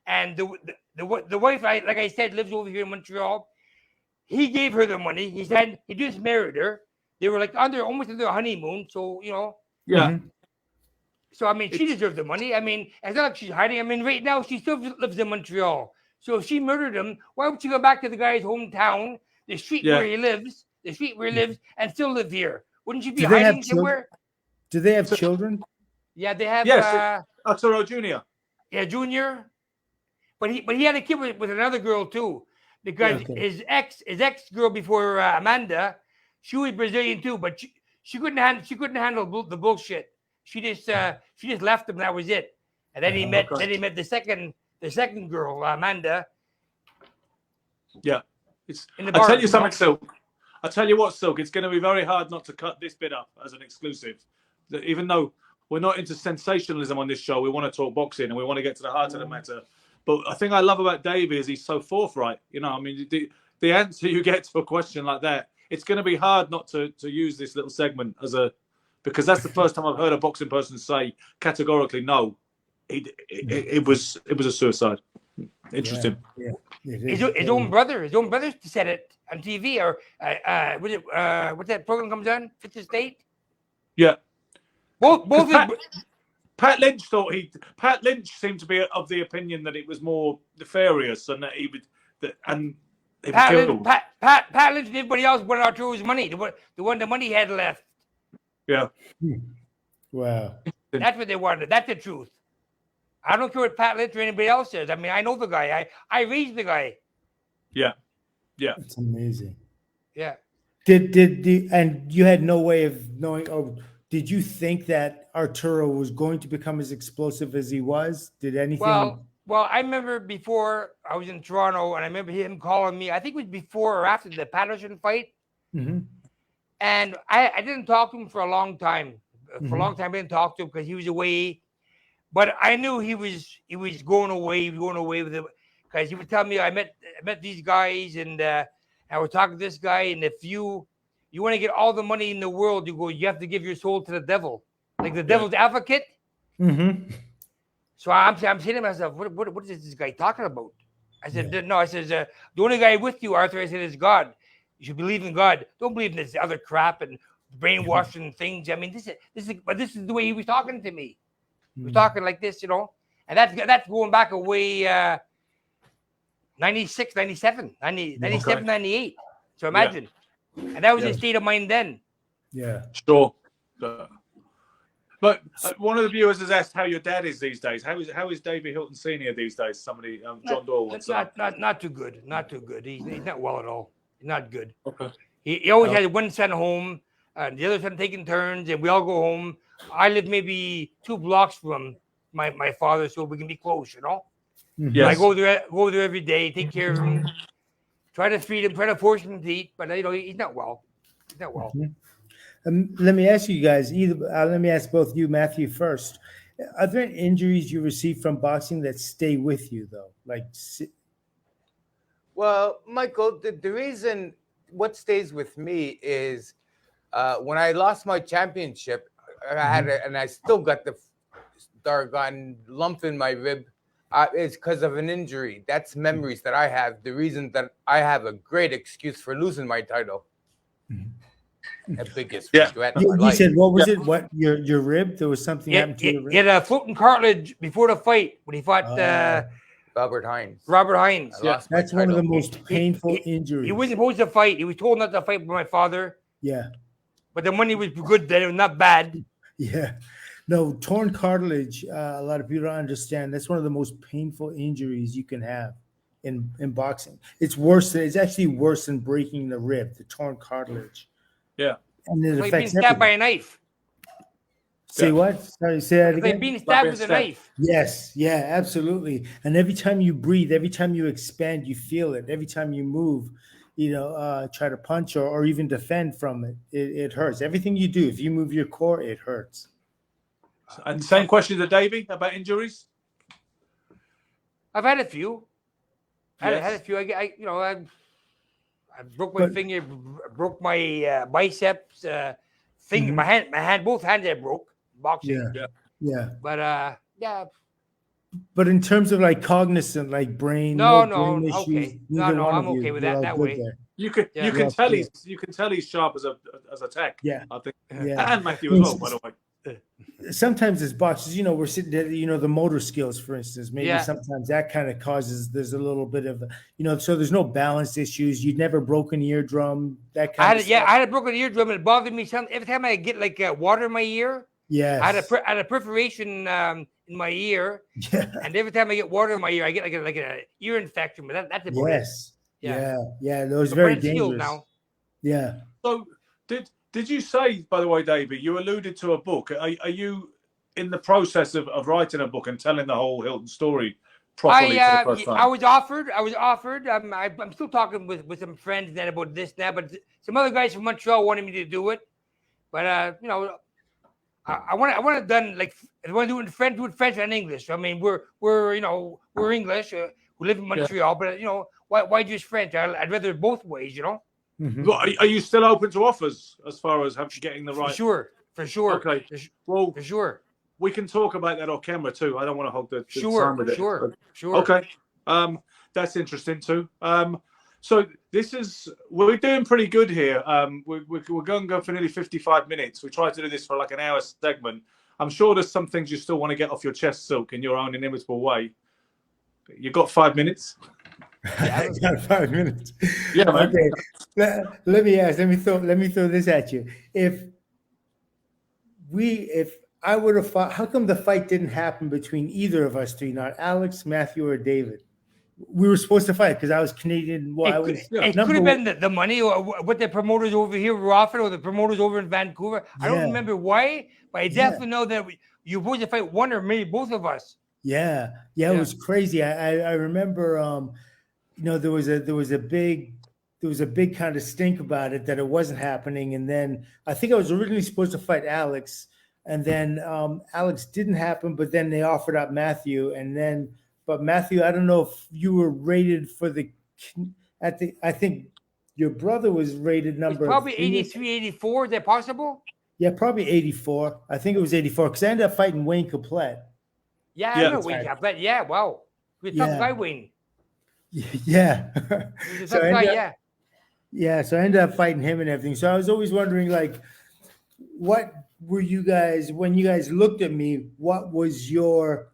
And the wife, like I said, lives over here in Montreal. He gave her the money. He said he just married her. They were like almost on their honeymoon. So Yeah. Mm-hmm. So I mean, she deserves the money. I mean, it's not like she's hiding. I mean, right now she still lives in Montreal. So if she murdered him, why would she go back to the guy's hometown, the street where he lives, and still live here? Wouldn't she be hiding somewhere? Do they have children? Yeah, they have. Yes, Arturo Jr. Yeah, Junior. But he had a kid with another girl too, because his ex girl before Amanda, she was Brazilian too, but she couldn't handle the bullshit. She just left him. That was it. And then he met the second girl, Amanda. Yeah, I'll tell you something, Silk. I'll tell you what, Silk. It's going to be very hard not to cut this bit up as an exclusive. Even though we're not into sensationalism on this show, we want to talk boxing and we want to get to the heart of the matter. But I think I love about Davey is he's so forthright. I mean, the answer you get to a question like that, it's going to be hard not to use this little segment because that's the first time I've heard a boxing person say categorically no. It was a suicide. Interesting. Yeah. His own brother said it on TV or what's that program comes on? Fifth Estate. Yeah. Both Pat Lynch seemed to be of the opinion that it was more nefarious and that he would Pat Lynch and everybody else wanted Arturo's money. The money he had left. Yeah. Wow. That's what they wanted. That's the truth. I don't care what Pat Lynch or anybody else says. I mean, I know the guy. I raised the guy. Yeah. It's amazing. Yeah. And you had no way of knowing, or did you think that Arturo was going to become as explosive as he was? Did anything? Well, I remember before I was in Toronto, and I remember him calling me. I think it was before or after the Patterson fight. Mm-hmm. And I didn't talk to him for a long time. For a long time, I didn't talk to him because he was away. But I knew he was going away. He was going away with it because he would tell me I met these guys and I was talking to this guy. And if you want to get all the money in the world, you have to give your soul to the devil, like the devil's advocate. Mm-hmm. So I'm saying to myself, what is this guy talking about? I said, no. I said, the only guy with you, Arthur, I said, is God. You should believe in God. Don't believe in this other crap and brainwashing things. I mean, this is the way he was talking to me. He was talking like this, you know. And that's going back away 96, 97, 97, 98. So imagine. And that was his state of mind then. Yeah. Sure. But one of the viewers has asked how your dad is these days. How is Davey Hilton Senior these days? Somebody, John Doyle wants not too good. Not too good. He's not well at all. He's not good. Okay. He always had one son home, and the other son taking turns, and we all go home. I live maybe 2 blocks from my father, so we can be close, you know. Yes. I go there every day, take care of him, try to feed him, try to force him to eat, but you know he's not well. He's not well. Let me ask you guys. Let me ask both you, Matthew, first. Are there any injuries you received from boxing that stay with you, though? Well, Michael, the reason what stays with me is when I lost my championship, I had and I still got the doggone lump in my rib. It's because of an injury. That's memories that I have. The reason that I have a great excuse for losing my title. The biggest regret. You said, what was it? What your rib? There was something happened to your rib. He had a floating cartilage before the fight when he fought Robert Hines. Yeah, that's one of the most painful injuries. He wasn't supposed to fight. He was told not to fight by my father. Yeah. But the money was good then. It was not bad. Yeah. No, torn cartilage, a lot of people don't understand. That's one of the most painful injuries you can have in boxing. It's actually worse than breaking the rib, the torn cartilage. Yeah. And it like affects being stabbed by a knife. Say what? Sorry, say that again. Like being stabbed with a knife. Yes, yeah, absolutely. And every time you breathe, every time you expand, you feel it. Every time you move, try to punch or even defend from it, it hurts. Everything you do, if you move your core, it hurts. And same question to Davey about injuries. I've had a few. Yes. Had a few. I broke my finger, broke my biceps, finger, my hand, both hands I broke boxing. Yeah. But yeah. But in terms of like cognizant, like brain, no, brain issues, okay, no, I'm okay with that way. There. You can tell he's sharp as a tech. Yeah, I think. Yeah, and Matthew as well, by the way. Sometimes as boxers, we're sitting there, the motor skills, for instance, maybe sometimes that kind of causes, there's a little bit of, so there's no balance issues. You'd never broken eardrum, that kind of stuff. I had a broken eardrum and it bothered me. Every time I get like water in my ear, I had a perforation in my ear. Yeah. And every time I get water in my ear, I get like an ear infection, but that's about it. Yeah. Those very dangerous. Now. Yeah. So did you say, by the way, Davey, you alluded to a book. Are you in the process of writing a book and telling the whole Hilton story properly for the first time? I was offered. I'm still talking with some friends then about this now, but some other guys from Montreal wanted me to do it. But I want it done like if I want to do it in French and English. I mean, we're English. We live in Montreal, but why just French? I'd rather both ways, Mm-hmm. Are you still open to offers as far as getting the right? For sure. Okay. Well, for sure. We can talk about that on camera too. I don't want to hold the time with it. Sure. Okay. That's interesting too. So we're doing pretty good here. We're going to go for nearly 55 minutes. We tried to do this for like an hour segment. I'm sure there's some things you still want to get off your chest, Silk, in your own inimitable way. You got 5 minutes. I got 5 minutes. Yeah, man. Okay. Let me throw this at you. If I would have fought, how come the fight didn't happen between either of us three, not Alex, Matthew, or David? We were supposed to fight because I was Canadian. Well, it could have been the money or what the promoters over here were offering or the promoters over in Vancouver. I don't remember why, but I definitely know that you were supposed to fight one or maybe both of us. Yeah, it was crazy. I remember, there was a big kind of stink about it that it wasn't happening, and then I think I was originally supposed to fight Alex, and then Alex didn't happen, but then they offered up Matthew, but Matthew, I don't know if you were rated for I think your brother was rated number probably 83, 84. Is that possible? Yeah, probably 84. I think it was 84 because I ended up fighting Wayne Caplet. Yeah, I know Wayne Caplet. Yeah, wow. You're a tough guy, Wayne. Yeah. He's a tough guy, Yeah, so I ended up fighting him and everything. So I was always wondering, like, what were you guys, when you guys looked at me, what was your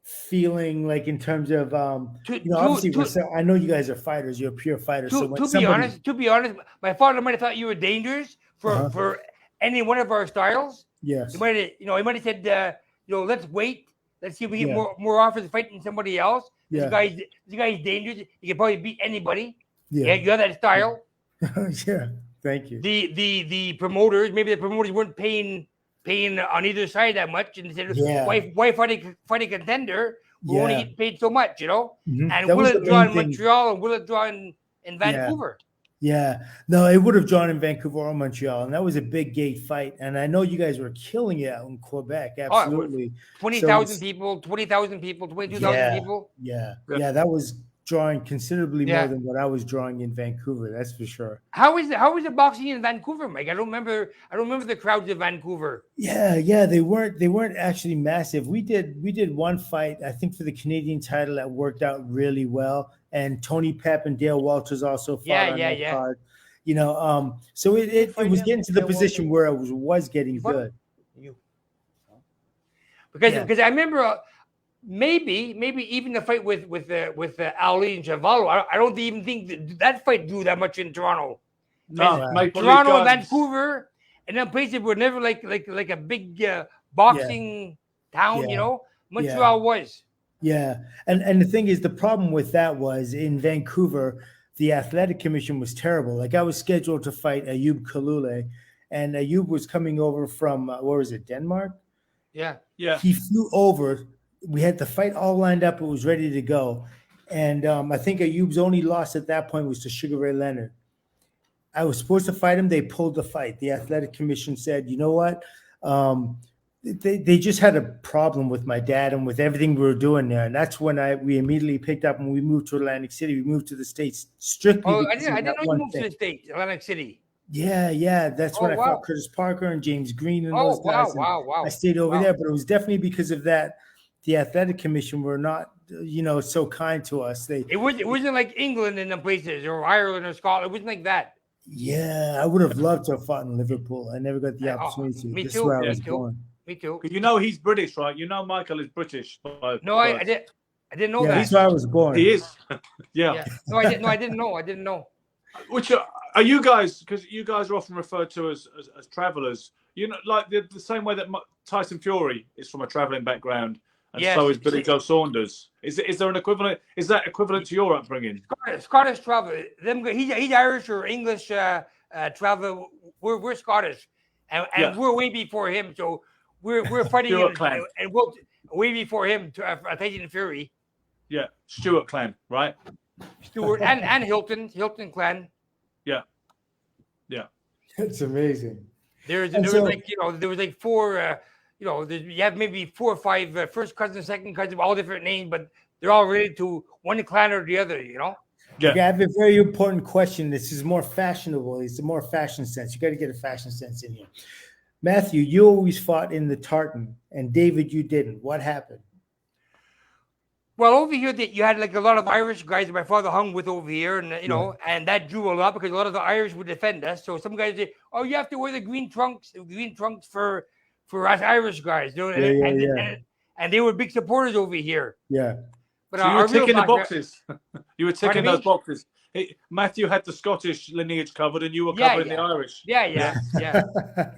feeling like in terms of, obviously, I know you guys are fighters, you're pure fighters. So when to be honest, my father might have thought you were dangerous for any one of our styles. Yes. He might have said, let's wait. Let's see if we get more offers fighting somebody else. This guy's dangerous. He can probably beat anybody. Yeah, you have that style. Yeah, thank you. The promoters, maybe the promoters weren't paying on either side that much, and they said, why fight a contender who only get paid so much, Mm-hmm. And will it draw in Montreal and will it draw in Vancouver? Yeah, no, it would have drawn in Vancouver or Montreal, and that was a big gate fight. And I know you guys were killing it out in Quebec. Absolutely, 20,000 people, 20,000 people, 22,000 people. Yeah, that was drawing considerably more than what I was drawing in Vancouver. That's for sure. How is the boxing in Vancouver, Mike? I don't remember the crowds of Vancouver. Yeah, they weren't actually massive. We did one fight, I think, for the Canadian title that worked out really well. And Tony Pep and Dale Walters also fought on that card. So it was getting to the position where it was getting good. Because I remember maybe even the fight with Ali and Chavallo. I don't even think that fight drew that much in Toronto. No, Toronto, Vancouver, and then places were never like a big boxing town. Montreal was. Yeah, and the thing is, the problem with that was in Vancouver, the athletic commission was terrible. Like I was scheduled to fight Ayub Kalule, and Ayub was coming over from where was it, Denmark? Yeah. He flew over. We had the fight all lined up. It was ready to go, and I think Ayub's only loss at that point was to Sugar Ray Leonard. I was supposed to fight him. They pulled the fight. The athletic commission said, "You know what? They just had a problem with my dad and with everything we were doing there." And that's when we immediately picked up and we moved to Atlantic City. We moved to the States strictly. I didn't know you moved to the States, Atlantic City. Yeah. That's when I fought Curtis Parker and James Green and those guys. Wow. I stayed over there, but it was definitely because of that. The athletic commission were not, so kind to us. It wasn't like England in the places or Ireland or Scotland. It wasn't like that. Yeah, I would have loved to have fought in Liverpool. I never got the opportunity. Me This too. is where I was born. Me too. Because he's British, right? Michael is British. No, I didn't know that. That's where I was born. He is. Yeah. No, I didn't know. Which are you guys? Because you guys are often referred to as travelers. Like the same way that Tyson Fury is from a traveling background, and so is Billy Joe Saunders. Is there an equivalent? Is that equivalent to your upbringing? Scottish traveler. He's Irish or English traveler. We're Scottish, and we're way before him. So we're fighting and we'll way before him to Tyson Fury. Yeah, Stuart clan, right? Stuart and Hilton clan. Yeah. That's amazing. There was like four. You have maybe 4 or 5 first cousins, second cousins, all different names, but they're all related to one clan or the other. Yeah. Okay, I have a very important question. This is more fashionable. It's a more fashion sense. You got to get a fashion sense in here. Matthew, you always fought in the tartan, and David, you didn't. What happened? Well, over here, you had like a lot of Irish guys that my father hung with over here, and and that drew a lot because a lot of the Irish would defend us. So some guys say, "Oh, you have to wear the green trunks for us Irish guys." And they were big supporters over here. Yeah. But so you were ticking the boxes. You were ticking those boxes. Matthew had the Scottish lineage covered, and you were covering the Irish. Yeah.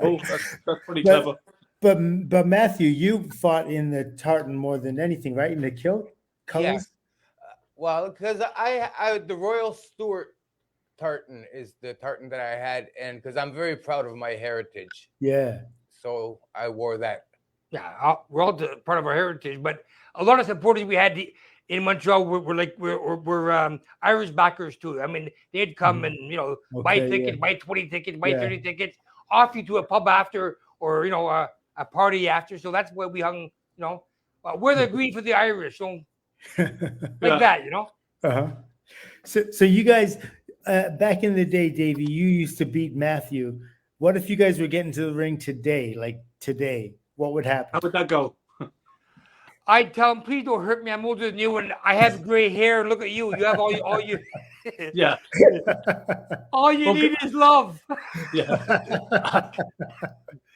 Oh, that's pretty clever. But Matthew, you fought in the tartan more than anything, right? In the kilt colors. Yeah. Well, because I the Royal Stuart tartan is the tartan that I had, and because I'm very proud of my heritage. Yeah. So I wore that. Yeah, we're all part of our heritage, but a lot of supporters we had in Montreal were Irish backers too. I mean, they'd come and buy tickets, buy 20 tickets, buy 30 tickets, off you to a pub after, or a party after. So that's where we hung. Wear the green for the Irish, so like that. So you guys, back in the day, Davey, you used to beat Matthew. What if you guys were getting to the ring today? Like today, what would happen? How would that go? I'd tell him, please don't hurt me. I'm older than you, and I have gray hair. Look at you. You have all you. Yeah. All you need is love. Yeah.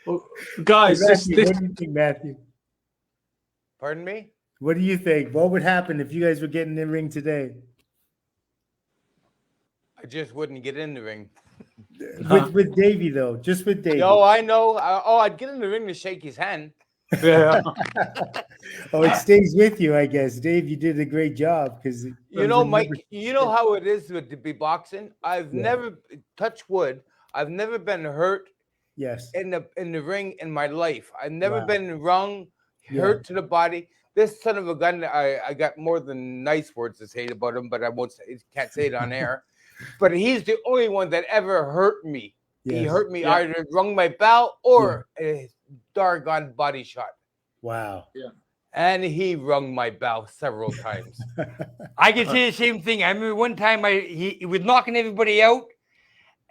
Well, guys, Matthew, what do you think, Matthew? Pardon me? What do you think? What would happen if you guys were getting in the ring today? I just wouldn't get in the ring. With Davey, though, just with Davey. No, I know. I'd get in the ring to shake his hand. Yeah. Oh, it stays with you, I guess. Dave, you did a great job because You know, Mike, you know how it is to be boxing? I've never, touch wood, I've never been hurt yes in the ring in my life. I've never Wow. been wrong, hurt to the body. This son of a gun, I got more than nice words to say about him, but I can't say it on air. But he's the only one that ever hurt me. Yes. He hurt me, either rung my bell or a doggone body shot. Wow. Yeah. And he rung my bell several times. I can say the same thing. I remember one time he was knocking everybody out,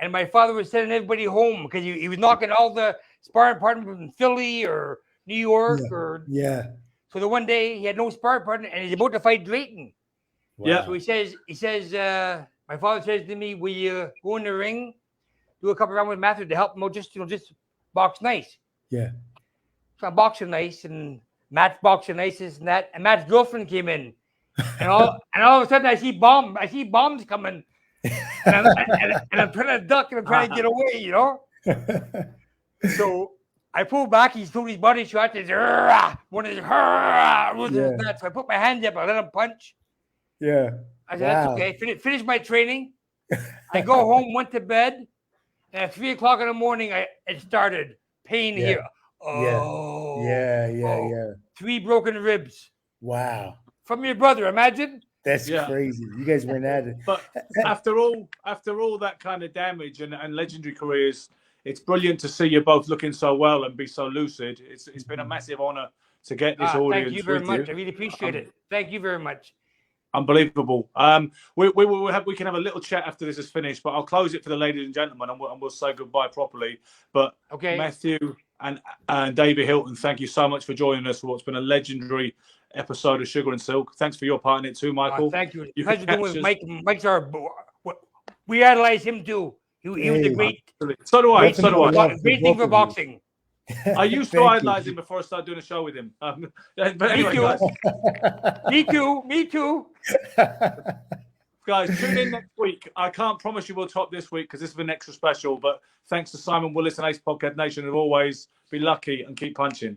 and my father was sending everybody home because he was knocking all the sparring partners from Philly or New York So the one day he had no sparring partner, and he's about to fight Drayton. Wow. Yeah. So he says, my father says to me, will you go in the ring, do a couple rounds with Matthew to help him out, just box nice. Yeah. So I'm boxing nice, and Matt's boxing nice, and that, and Matt's girlfriend came in, and all of a sudden I see bombs coming, and I'm trying to duck and I'm trying to get away, you know. So I pull back. He's threw his body shot. He's one of his nuts. So I put my hands up. I let him punch. Yeah. I said, that's okay. Finish my training. I go home, went to bed, and at 3 o'clock in the morning, it started. Pain here. Oh. Yeah. 3 broken ribs. Wow. From your brother, imagine. That's crazy. You guys went at it. But after all that kind of damage and legendary careers, it's brilliant to see you both looking so well and be so lucid. It's been a massive honor to get this audience. Thank you very much. I really appreciate it. Thank you very much. Unbelievable. We can have a little chat after this is finished, but I'll close it for the ladies and gentlemen, and we'll say goodbye properly. But Matthew and Davey Hilton, thank you so much for joining us for what's been a legendary episode of Sugar and Silk. Thanks for your part in it too, Michael. Thank you. Pleasure doing with Mike. Mike's we idolize him too. He was a great. So do I. Great thing for boxing. I used to idolize him before I started doing a show with him. But anyway, guys. Me too. Guys, tune in next week. I can't promise you we'll top this week because this is an extra special. But thanks to Simon Willis and Ace Podcast Nation, as always, be lucky and keep punching.